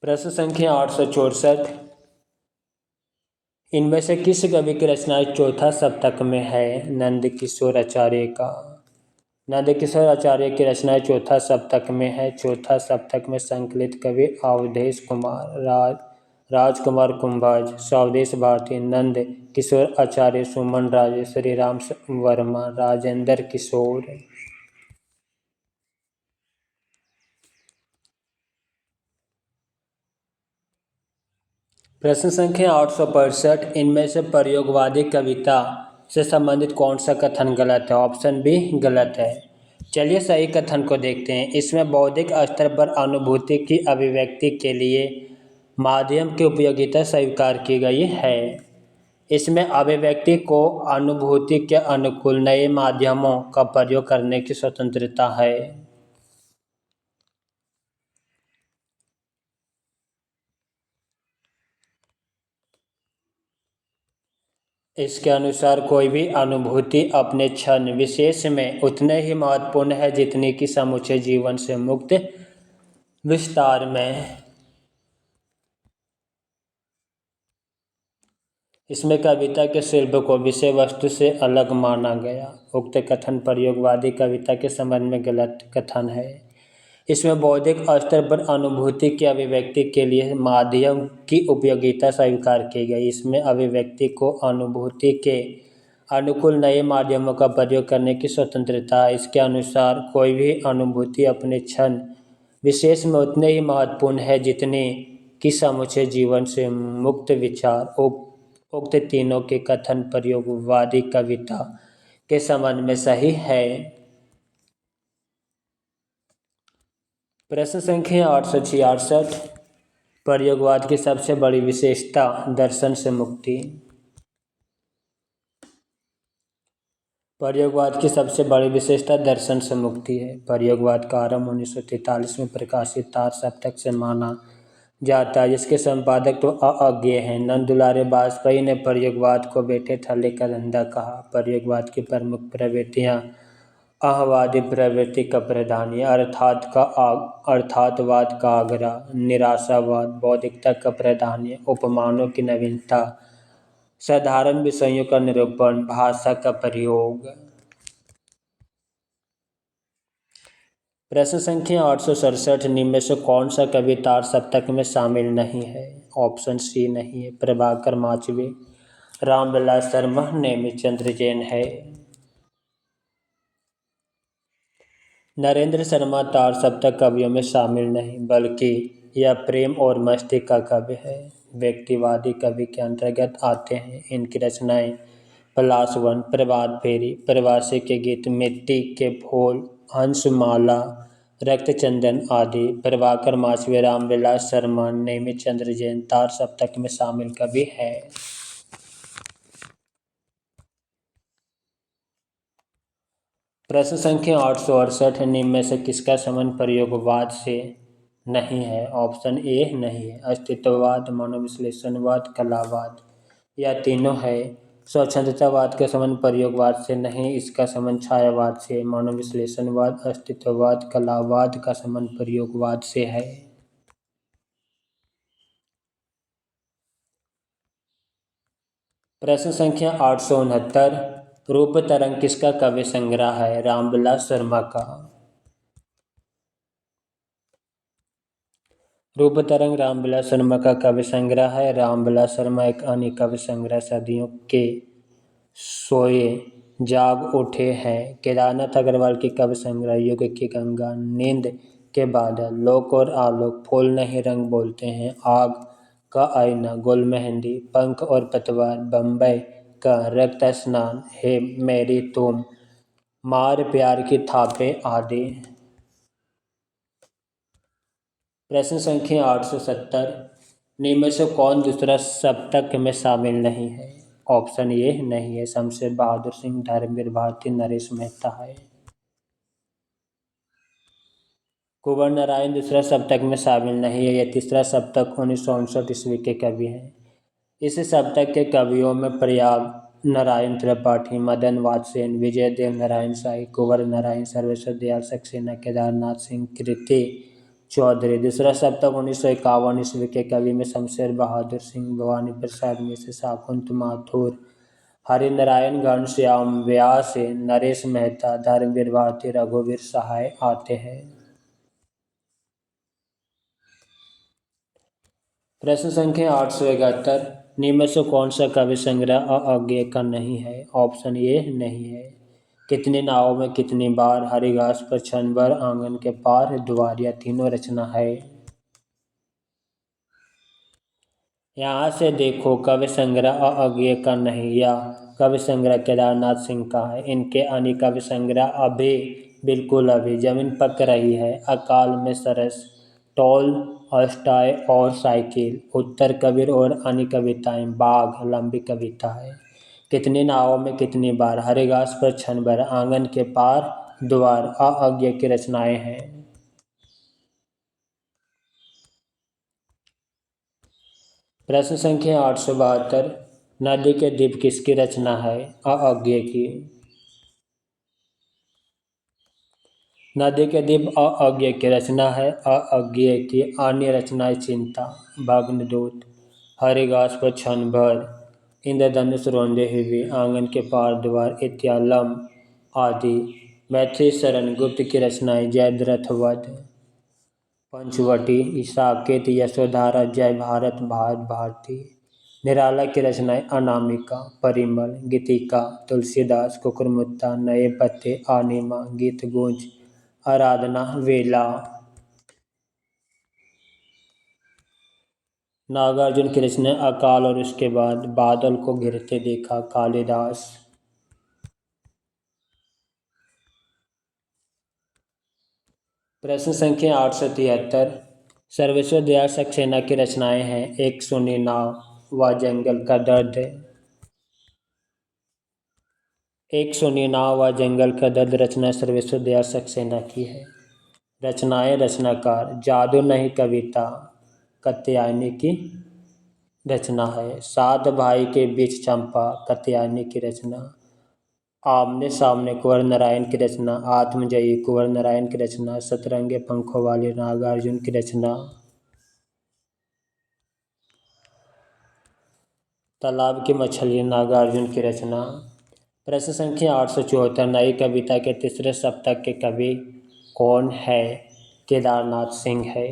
S1: प्रश्न संख्या 864। इनमें से किस कवि की रचनाएं चौथा सप्तक में है? नंद किशोर आचार्य का। नंद किशोर आचार्य की रचनाएं चौथा सप्तक में है। चौथा सप्तक में संकलित कवि अवधेश कुमार, राजकुमार कुंभज, स्वदेश भारती, नंद किशोर आचार्य, सुमन राजे, श्री राम वर्मा, राजेंद्र किशोर। प्रश्न संख्या 865। इनमें से प्रयोगवादी कविता से संबंधित कौन सा कथन गलत है? ऑप्शन बी गलत है। चलिए सही कथन को देखते हैं। इसमें बौद्धिक स्तर पर अनुभूति की अभिव्यक्ति के लिए माध्यम की उपयोगिता स्वीकार की गई है। इसमें अभिव्यक्ति को अनुभूति के अनुकूल नए माध्यमों का प्रयोग करने की स्वतंत्रता है। इसके अनुसार कोई भी अनुभूति अपने क्षण विशेष में उतने ही महत्वपूर्ण है जितनी कि समूचे जीवन से मुक्त विस्तार में। इसमें कविता के शिल्प को विषय वस्तु से अलग माना गया। उक्त कथन प्रयोगवादी कविता के संबंध में गलत कथन है। इसमें बौद्धिक स्तर पर अनुभूति की अभिव्यक्ति के लिए माध्यम की उपयोगिता स्वीकार की गई। इसमें अभिव्यक्ति को अनुभूति के अनुकूल नए माध्यमों का प्रयोग करने की स्वतंत्रता है। इसके अनुसार कोई भी अनुभूति अपने क्षण विशेष में उतने ही महत्वपूर्ण है जितने कि समूचे जीवन से मुक्त विचार। उक्त तीनों के कथन प्रयोगवादी कविता के संबंध में सही है। प्रश्न संख्या 866। प्रयोगवाद की सबसे बड़ी विशेषता दर्शन से मुक्ति। प्रयोगवाद की सबसे बड़ी विशेषता दर्शन से मुक्ति है। प्रयोगवाद का आरंभ 1943 में प्रकाशित तार सप्तक से माना जाता है, जिसके संपादक तो अज्ञेय हैं। नंद दुलारे वाजपेयी ने प्रयोगवाद को बेटे थल्ले का धंधा कहा। प्रयोगवाद की प्रमुख प्रवृत्तियाँ अहंवादी प्रवृत्ति का प्राधान्य, अर्थातवाद का आग्रह, निराशावाद, बौद्धिकता का प्राधान्य, उपमानों की नवीनता, साधारण विषयों का निरूपण, भाषा का प्रयोग। प्रश्न संख्या 867। निम्न में से कौन सा कवि तार सप्तक में शामिल नहीं है? ऑप्शन सी नहीं है। प्रभाकर माचवे, रामविलास शर्मा, नेमिचंद्र चंद्र जैन है। नरेंद्र शर्मा तार सप्तक कवियों में शामिल नहीं, बल्कि यह प्रेम और मस्ती का काव्य है। व्यक्तिवादी कवि के अंतर्गत आते हैं। इनकी रचनाएं पलाशवन, प्रभात फेरी, प्रवासी के गीत, मिट्टी के फूल, हंसमाला, रक्तचंदन आदि। प्रभाकर माचवे, रामविलास शर्मा, नेमिचंद्र चंद्र जैन तार सप्तक में शामिल कवि है। प्रश्न संख्या 868। निम्न में से किसका संबंध प्रयोगवाद से नहीं है? ऑप्शन ए नहीं है। अस्तित्ववाद, मनोविश्लेषणवाद, कलावाद, यह तीनों है। स्वच्छंदतावाद का संबंध प्रयोगवाद से नहीं, इसका संबंध छायावाद से। मनोविश्लेषणवाद, अस्तित्ववाद, कलावाद का संबंध प्रयोगवाद से है। प्रश्न संख्या 869। रूप तरंग किसका काव्य संग्रह है? रामविलास शर्मा का। रूप तरंग रामविलास शर्मा का काव्य संग्रह है। रामविलास शर्मा एक अन्य काव्य संग्रह सदियों के सोए जाग उठे हैं। केदारनाथ अग्रवाल की काव्य संग्रह युग की गंगा, नींद के बादल, लोक और आलोक, फूल नहीं रंग बोलते हैं, आग का आईना, गुल मेहंदी, पंख और पतवार, बम्बई का रक्त स्नान, हे मेरी तुम, मार प्यार की थापे आदि। प्रश्न संख्या 870। निम्न में से कौन दूसरा सप्तक में शामिल नहीं है? ऑप्शन ए नहीं है। शमशेर बहादुर सिंह, धर्मवीर भारती, नरेश मेहता है। कुंवर नारायण दूसरा सप्तक में शामिल नहीं है। यह तीसरा सप्तक 1959 ईस्वी के कवि हैं। इस सप्तक के कवियों में प्रयाग नारायण त्रिपाठी, मदन वात्सेन, विजय देव नारायण शाही, कुंवर नारायण, सर्वेश्वर दयाल सक्सेना, केदारनाथ सिंह, कृति चौधरी। दूसरा सप्तक 1951 ईस्वी के कवि में शमशेर बहादुर सिंह, भवानी प्रसाद मिश्र, शाकुंत माथुर, हरिनारायण घनश्याम व्यास, नरेश मेहता, धर्मवीर भारती, रघुवीर सहाय आते हैं। प्रश्न संख्या 871। निम्न में से कौन सा काव्य संग्रह अज्ञेय का नहीं है? ऑप्शन ए नहीं है। कितनी नावों में कितनी बार, हरी घास पर क्षण भर, आंगन के पार, द्वार, यह तीनों रचना है। यहाँ से देखो, कवि संग्रह अज्ञेय का नहीं, या कवि संग्रह केदारनाथ सिंह का है। इनके अन्य कवि संग्रह अभी बिल्कुल अभी, जमीन पक रही है, अकाल में सरस, टॉल स्टॉय और साइकिल, उत्तर कबीर और अन्य कविताएं, बाघ लंबी कविता है, कितनी नावों में कितनी बार, हरे घास पर क्षण भर, आंगन के पार, द्वार अज्ञेय की रचनाएं हैं। प्रश्न संख्या 872। नदी के द्वीप किसकी रचना है? अज्ञेय की। नदी के द्वीप अज्ञेय की रचना है। अज्ञेय की अन्य रचनाएं चिंता, भग्नदूत, हरे घास पर क्षण भर, इंद्रधनुष रोंदे हुए आंगन के पार द्वार इत्यालम आदि। मैथिली शरण गुप्त की रचनाएं जयद्रथ वध, पंचवटी, साकेत, यशोधरा, जय भारत, भारत भारती। निराला की रचनाएं अनामिका, परिमल, गीतिका, तुलसीदास, कुकुरमुत्ता, नए पत्ते, आनिमा, गीत गूंज, आराधना, वेला। नागार्जुन की रचनाएं अकाल और उसके बाद, बादल को घिरते देखा, कालिदास। प्रश्न संख्या 873। सर्वेश्वर दयाल सक्सेना की रचनाएं हैं एक सुनी नाव व जंगल का दर्द। एक सुनी नाव व जंगल का दर्द रचना सर्वेश्वर दयाल सक्सेना की है। रचनाएं रचनाकार जादू नहीं कविता कात्यायनी की रचना है। सात भाई के बीच चंपा कात्यायनी की रचना। आमने सामने कुंवर नारायण की रचना। आत्मजयी कुंवर नारायण की रचना। सतरंगे पंखों वाली नागार्जुन की रचना। तालाब की मछली नागार्जुन की रचना। प्रश्न संख्या 874। नई कविता के तीसरे सप्तक के कवि कौन है? केदारनाथ सिंह है।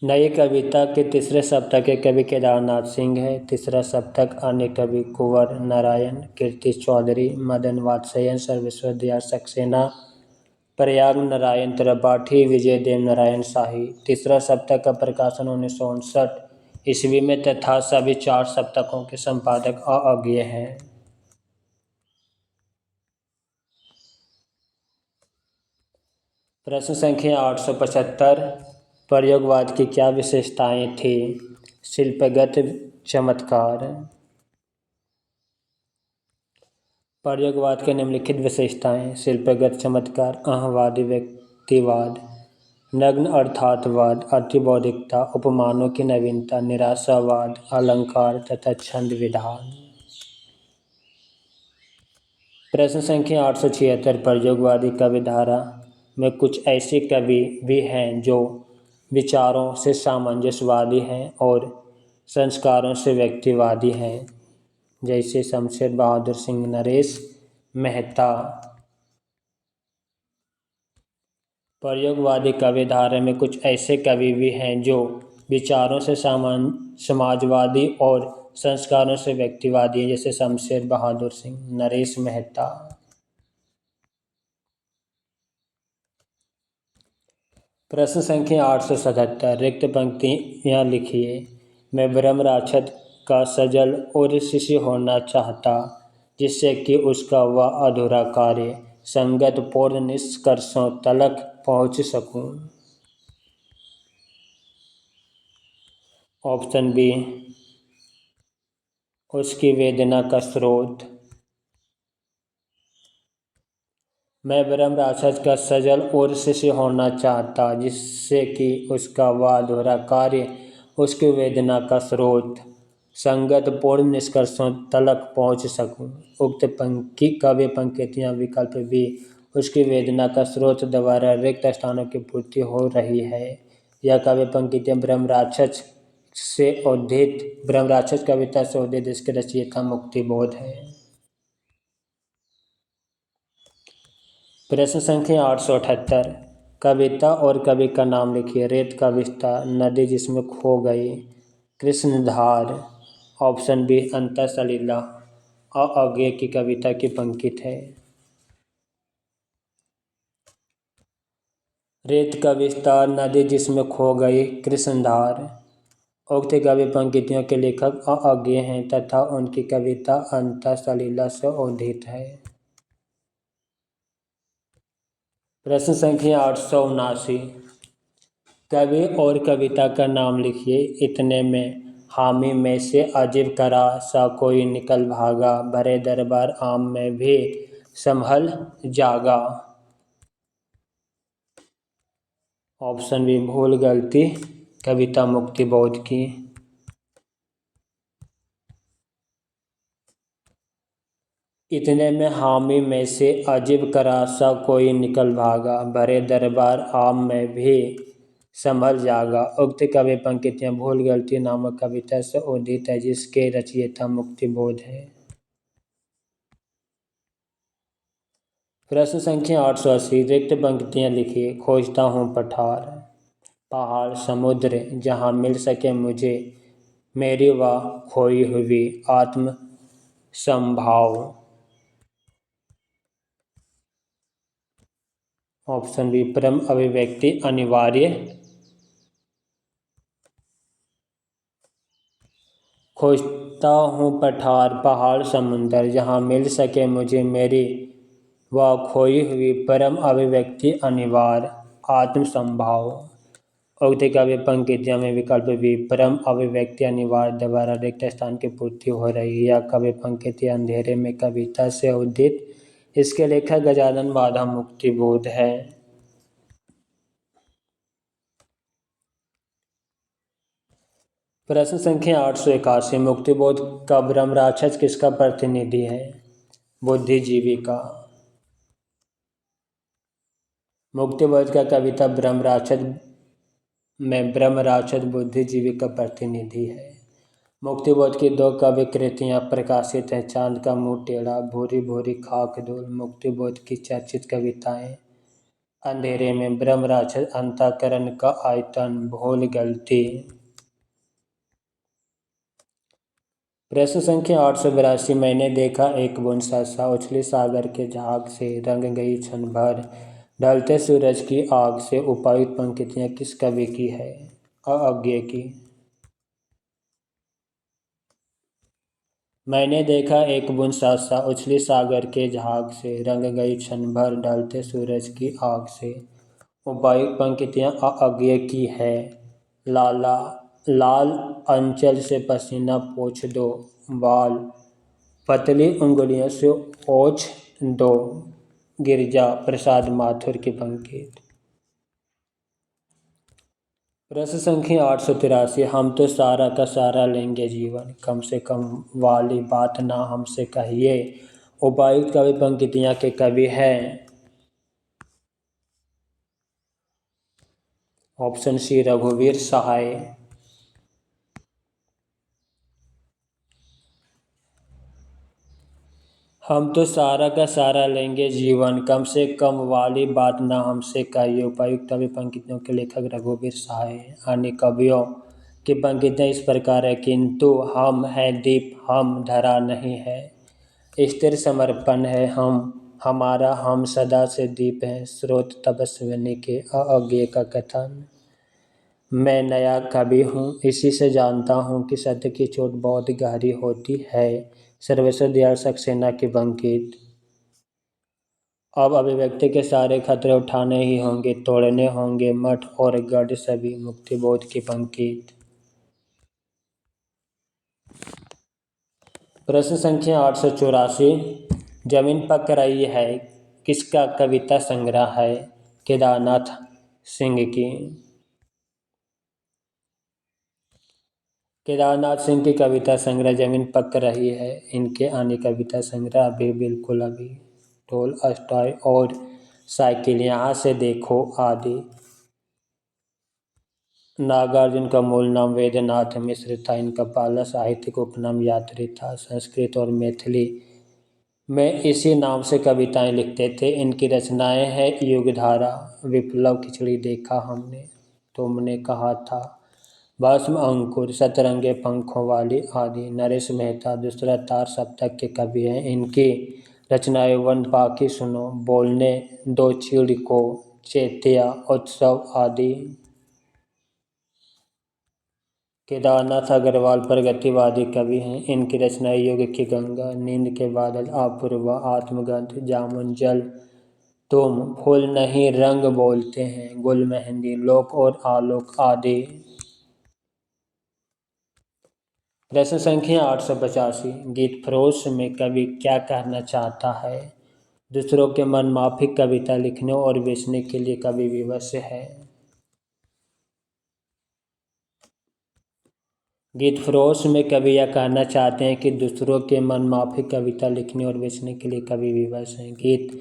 S1: नई कविता के तीसरे सप्तक के कवि केदारनाथ सिंह है। तीसरा सप्तक अन्य कवि कुंवर नारायण, कीर्ति चौधरी, मदन वात्स्ययन, सर्वेश्वर दयाल सक्सेना, प्रयाग नारायण त्रिपाठी, विजय देव नारायण शाही। तीसरा सप्तक का प्रकाशन 1959 ईस्वी में तथा सभी 4 सप्तकों के संपादक अज्ञेय हैं। प्रश्न संख्या 875। प्रयोगवाद की क्या विशेषताएं थी? शिल्पगत चमत्कार। प्रयोगवाद के निम्नलिखित विशेषताएं: शिल्पगत चमत्कार, अहंवादी व्यक्तिवाद, नग्न अर्थातवाद, अतिबौद्धिकता, उपमानों की नवीनता, निराशावाद, अलंकार तथा छंद विधान। प्रश्न संख्या 876। प्रयोगवादी कविधारा में कुछ ऐसे कवि भी हैं जो विचारों से सामंजस्यवादी हैं और संस्कारों से व्यक्तिवादी हैं, जैसे शमशेर बहादुर सिंह, नरेश मेहता। प्रयोगवादी कविधारा में कुछ ऐसे कवि भी हैं जो विचारों से समाजवादी और संस्कारों से व्यक्तिवादी हैं, जैसे शमशेर बहादुर सिंह, नरेश मेहता। प्रश्न संख्या 877। रिक्त पंक्तियाँ लिखिए। मैं ब्रह्म राक्षस का सजल और शिष्य होना चाहता, जिससे कि उसका वह अधूरा कार्य संगत पूर्ण निष्कर्षों तलक पहुँच सकूं। ऑप्शन बी, उसकी वेदना का स्रोत। मैं ब्रह्म राक्षस का सजल और शिष्य होना चाहता, जिससे कि उसका वह अधूरा कार्य उसकी वेदना का स्रोत संगत पूर्ण निष्कर्षों तलक पहुँच सकूं। उक्त काव्य पंक्तियाँ विकल्प बी, उसकी वेदना का स्रोत द्वारा रिक्त स्थानों की पूर्ति हो रही है। यह काव्य पंक्तियाँ ब्रह्म राक्षस कविता से उद्धित इसके रचयिता मुक्तिबोध है। प्रश्न संख्या 878। कविता और कवि का नाम लिखिए। रेत का विस्तार, नदी जिसमें खो गई, कृष्णधार। ऑप्शन बी, अंतःसलीला अज्ञेय की कविता की पंक्ति है। रेत का विस्तार, नदी जिसमें खो गई, कृष्णधार। उक्त काव्य पंक्तियों के लेखक अज्ञेय हैं तथा उनकी कविता अंतःसलीला से उद्धित है। प्रश्न संख्या 879। कवि और कविता का नाम लिखिए। इतने में हामी में से अजीब करा सा कोई निकल भागा, भरे दरबार आम में भी संभल जागा। ऑप्शन बी, भूल गलती कविता मुक्तिबोध की। इतने में हामी में से अजीब करा सा कोई निकल भागा, भरे दरबार आम में भी संभल जागा। उक्त काव्य पंक्तियां भूल गलती नामक कविता से उदित है, जिसके रचयिता मुक्तिबोध है। प्रश्न संख्या 880। रिक्त पंक्तियां लिखिए। खोजता हूँ पठार, पहाड़, समुद्र, जहाँ मिल सके मुझे मेरी वह खोई हुई आत्म संभाव। ऑप्शन बी परम अभिव्यक्ति अनिवार्य। खोजता हूँ पठार, पहाड़, समुंदर, जहाँ मिल सके मुझे मेरी वह खोई हुई परम अभिव्यक्ति अनिवार्य आत्म संभाव। उक्त काव्य पंक्तियों में विकल्प बी परम अभिव्यक्ति अनिवार्य द्वारा रिक्त स्थान की पूर्ति हो रही है। यह काव्य पंक्ति अंधेरे में कविता से उदित, इसके लेखक गजानन माधव मुक्तिबोध है। प्रश्न संख्या 881। मुक्तिबोध का ब्रह्म राक्षस किसका प्रतिनिधि है? बुद्धिजीवी का। मुक्तिबोध का कविता ब्रह्म राक्षस में ब्रह्म राक्षस बुद्धिजीवी का प्रतिनिधि है। मुक्तिबोध की दो काव्य कृतियां प्रकाशित हैं, चांद का मुंह टेढ़ा, भूरी भूरी खाक धूल। मुक्तिबोध की चर्चित कविताएं अंधेरे में, ब्रह्म राक्षस, अंतःकरण का आयतन, भूल गलती। प्रश्न संख्या 882। मैंने देखा एक बूंद सा उछली सागर के झाग से, रंग गई क्षण भर ढलते सूरज की आग से। उपर्युक्त पंक्तियां किस कवि की है? अज्ञे की। मैंने देखा एक बूंद सा उछली सागर के झाग से, रंग गई क्षण भर ढलते सूरज की आग से। उपर्युक्त पंक्तियां अज्ञे की है। लाल अंचल से पसीना पोंछ दो, बाल पतली उंगलियों से पोंछ दो। गिरिजा प्रसाद माथुर की पंक्ति। प्रश्न संख्या 883। हम तो सारा का सारा लेंगे जीवन, कम से कम वाली बात ना हमसे कहिए। उपर्युक्त कवि पंक्तियां के कवि हैं? ऑप्शन सी रघुवीर सहाय। हम तो सारा का सारा लेंगे जीवन, कम से कम वाली बात ना हमसे कहिए। उपर्युक्त कवि पंक्तियों के लेखक रघुवीर सहाय हैं। अन्य कवियों की पंक्तियां इस प्रकार है। किंतु हम है दीप, हम धरा नहीं है, स्थिर समर्पण है हम, हमारा हम सदा से दीप है। स्रोत तपस्विनी के अज्ञे का कथन। मैं नया कवि हूँ, इसी से जानता हूँ कि सत्य की चोट बहुत गहरी होती है। सर्वेश्वर दयाल सक्सेना की पंक्ति। अब अभिव्यक्ति के सारे खतरे उठाने ही होंगे, तोड़ने होंगे मठ और गढ़ सभी। मुक्तिबोध की पंक्ति। प्रश्न संख्या 884। जमीन पक रही है किसका कविता संग्रह है? केदारनाथ सिंह की। केदारनाथ सिंह की कविता संग्रह जमीन पक रही है। इनके अन्य कविता संग्रह अभी बिल्कुल अभी, टोलस्टॉय और साइकिल, यहाँ से देखो आदि। नागार्जुन का मूल नाम वेदनाथ मिश्र था। इनका पहला साहित्यिक उपनाम यात्री था। संस्कृत और मैथिली में इसी नाम से कविताएं लिखते थे। इनकी रचनाएं हैं युगधारा, विप्लव, खिचड़ी देखा हमने, तुमने कहा था, भस्म अंकुर, सतरंगे पंखों वाली आदि। नरेश मेहता दूसरा तार सप्तक के कवि हैं। इनकी रचनाएं वन पाखी सुनो, बोलने दो चिड़ को, चैत्या उत्सव आदि। केदारनाथ अग्रवाल प्रगतिवादी कवि हैं। इनकी रचनाएं युग की गंगा, नींद के बादल, अपूर्वा, आत्मगंध, जामुन जल, तुम, फूल नहीं रंग बोलते हैं, गुल मेहंदी, लोक और आलोक आदि। प्रश्न संख्या 885। गीत फरोश में कवि क्या कहना चाहता है? दूसरों के मन माफिक कविता लिखने और बेचने के लिए कवि विवश है। गीत फरोश में कवि यह कहना चाहते हैं कि दूसरों के मन माफिक कविता लिखने और बेचने के लिए कवि विवश हैं। गीत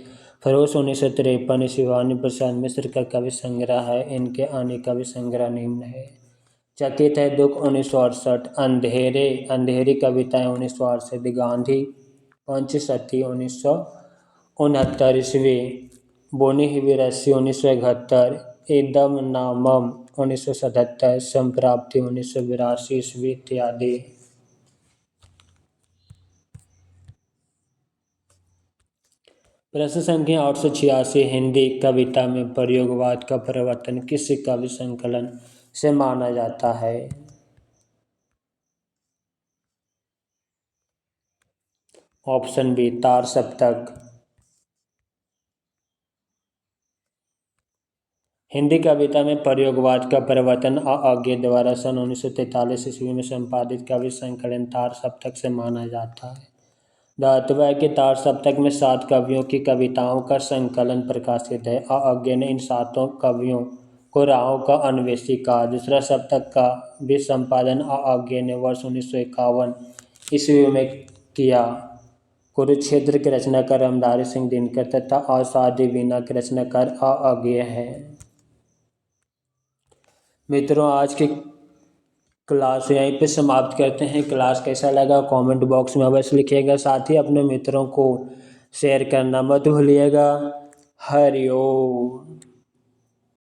S1: खरोश 1953 शिवानी प्रसाद मिश्र का कवि संग्रह है। इनके अन्य कवि संग्रह निम्न है। चकित है दुख 1968, अंधेरी कविताएं 1968, गांधी पंचसती 1969 ईस्वी, बोनी हुई रस्सी 1971, इदम नामम 1977, संप्राप्ति 1982 ईस्वी इत्यादि। प्रश्न संख्या 886 हिंदी कविता में प्रयोगवाद का प्रवर्तन किस कवि संकलन से माना जाता है? ऑप्शन बी तार सप्तक। हिंदी कविता में प्रयोगवाद का प्रवर्तन अज्ञे द्वारा सन 1943 ईस्वी में संपादित कवि संकलन तार सप्तक से माना जाता है। दातव्य है कि तार सप्तक में 7 कवियों की कविताओं का संकलन प्रकाशित है। अज्ञे ने इन 7 कवियों को राहों का अन्वेषी कहा। दूसरा सप्तक का भी संपादन अज्ञे ने वर्ष 1951 ईस्वी में किया। कुरुक्षेत्र के रचनाकार रामधारी सिंह दिनकर तथा आषाढ़ी वीणा के रचनाकार अज्ञे हैं। मित्रों, आज की क्लास यहीं पे समाप्त करते हैं। क्लास कैसा लगा कमेंट बॉक्स में अवश्य लिखिएगा। साथ ही अपने मित्रों को शेयर करना मत भूलिएगा। हरि ओम।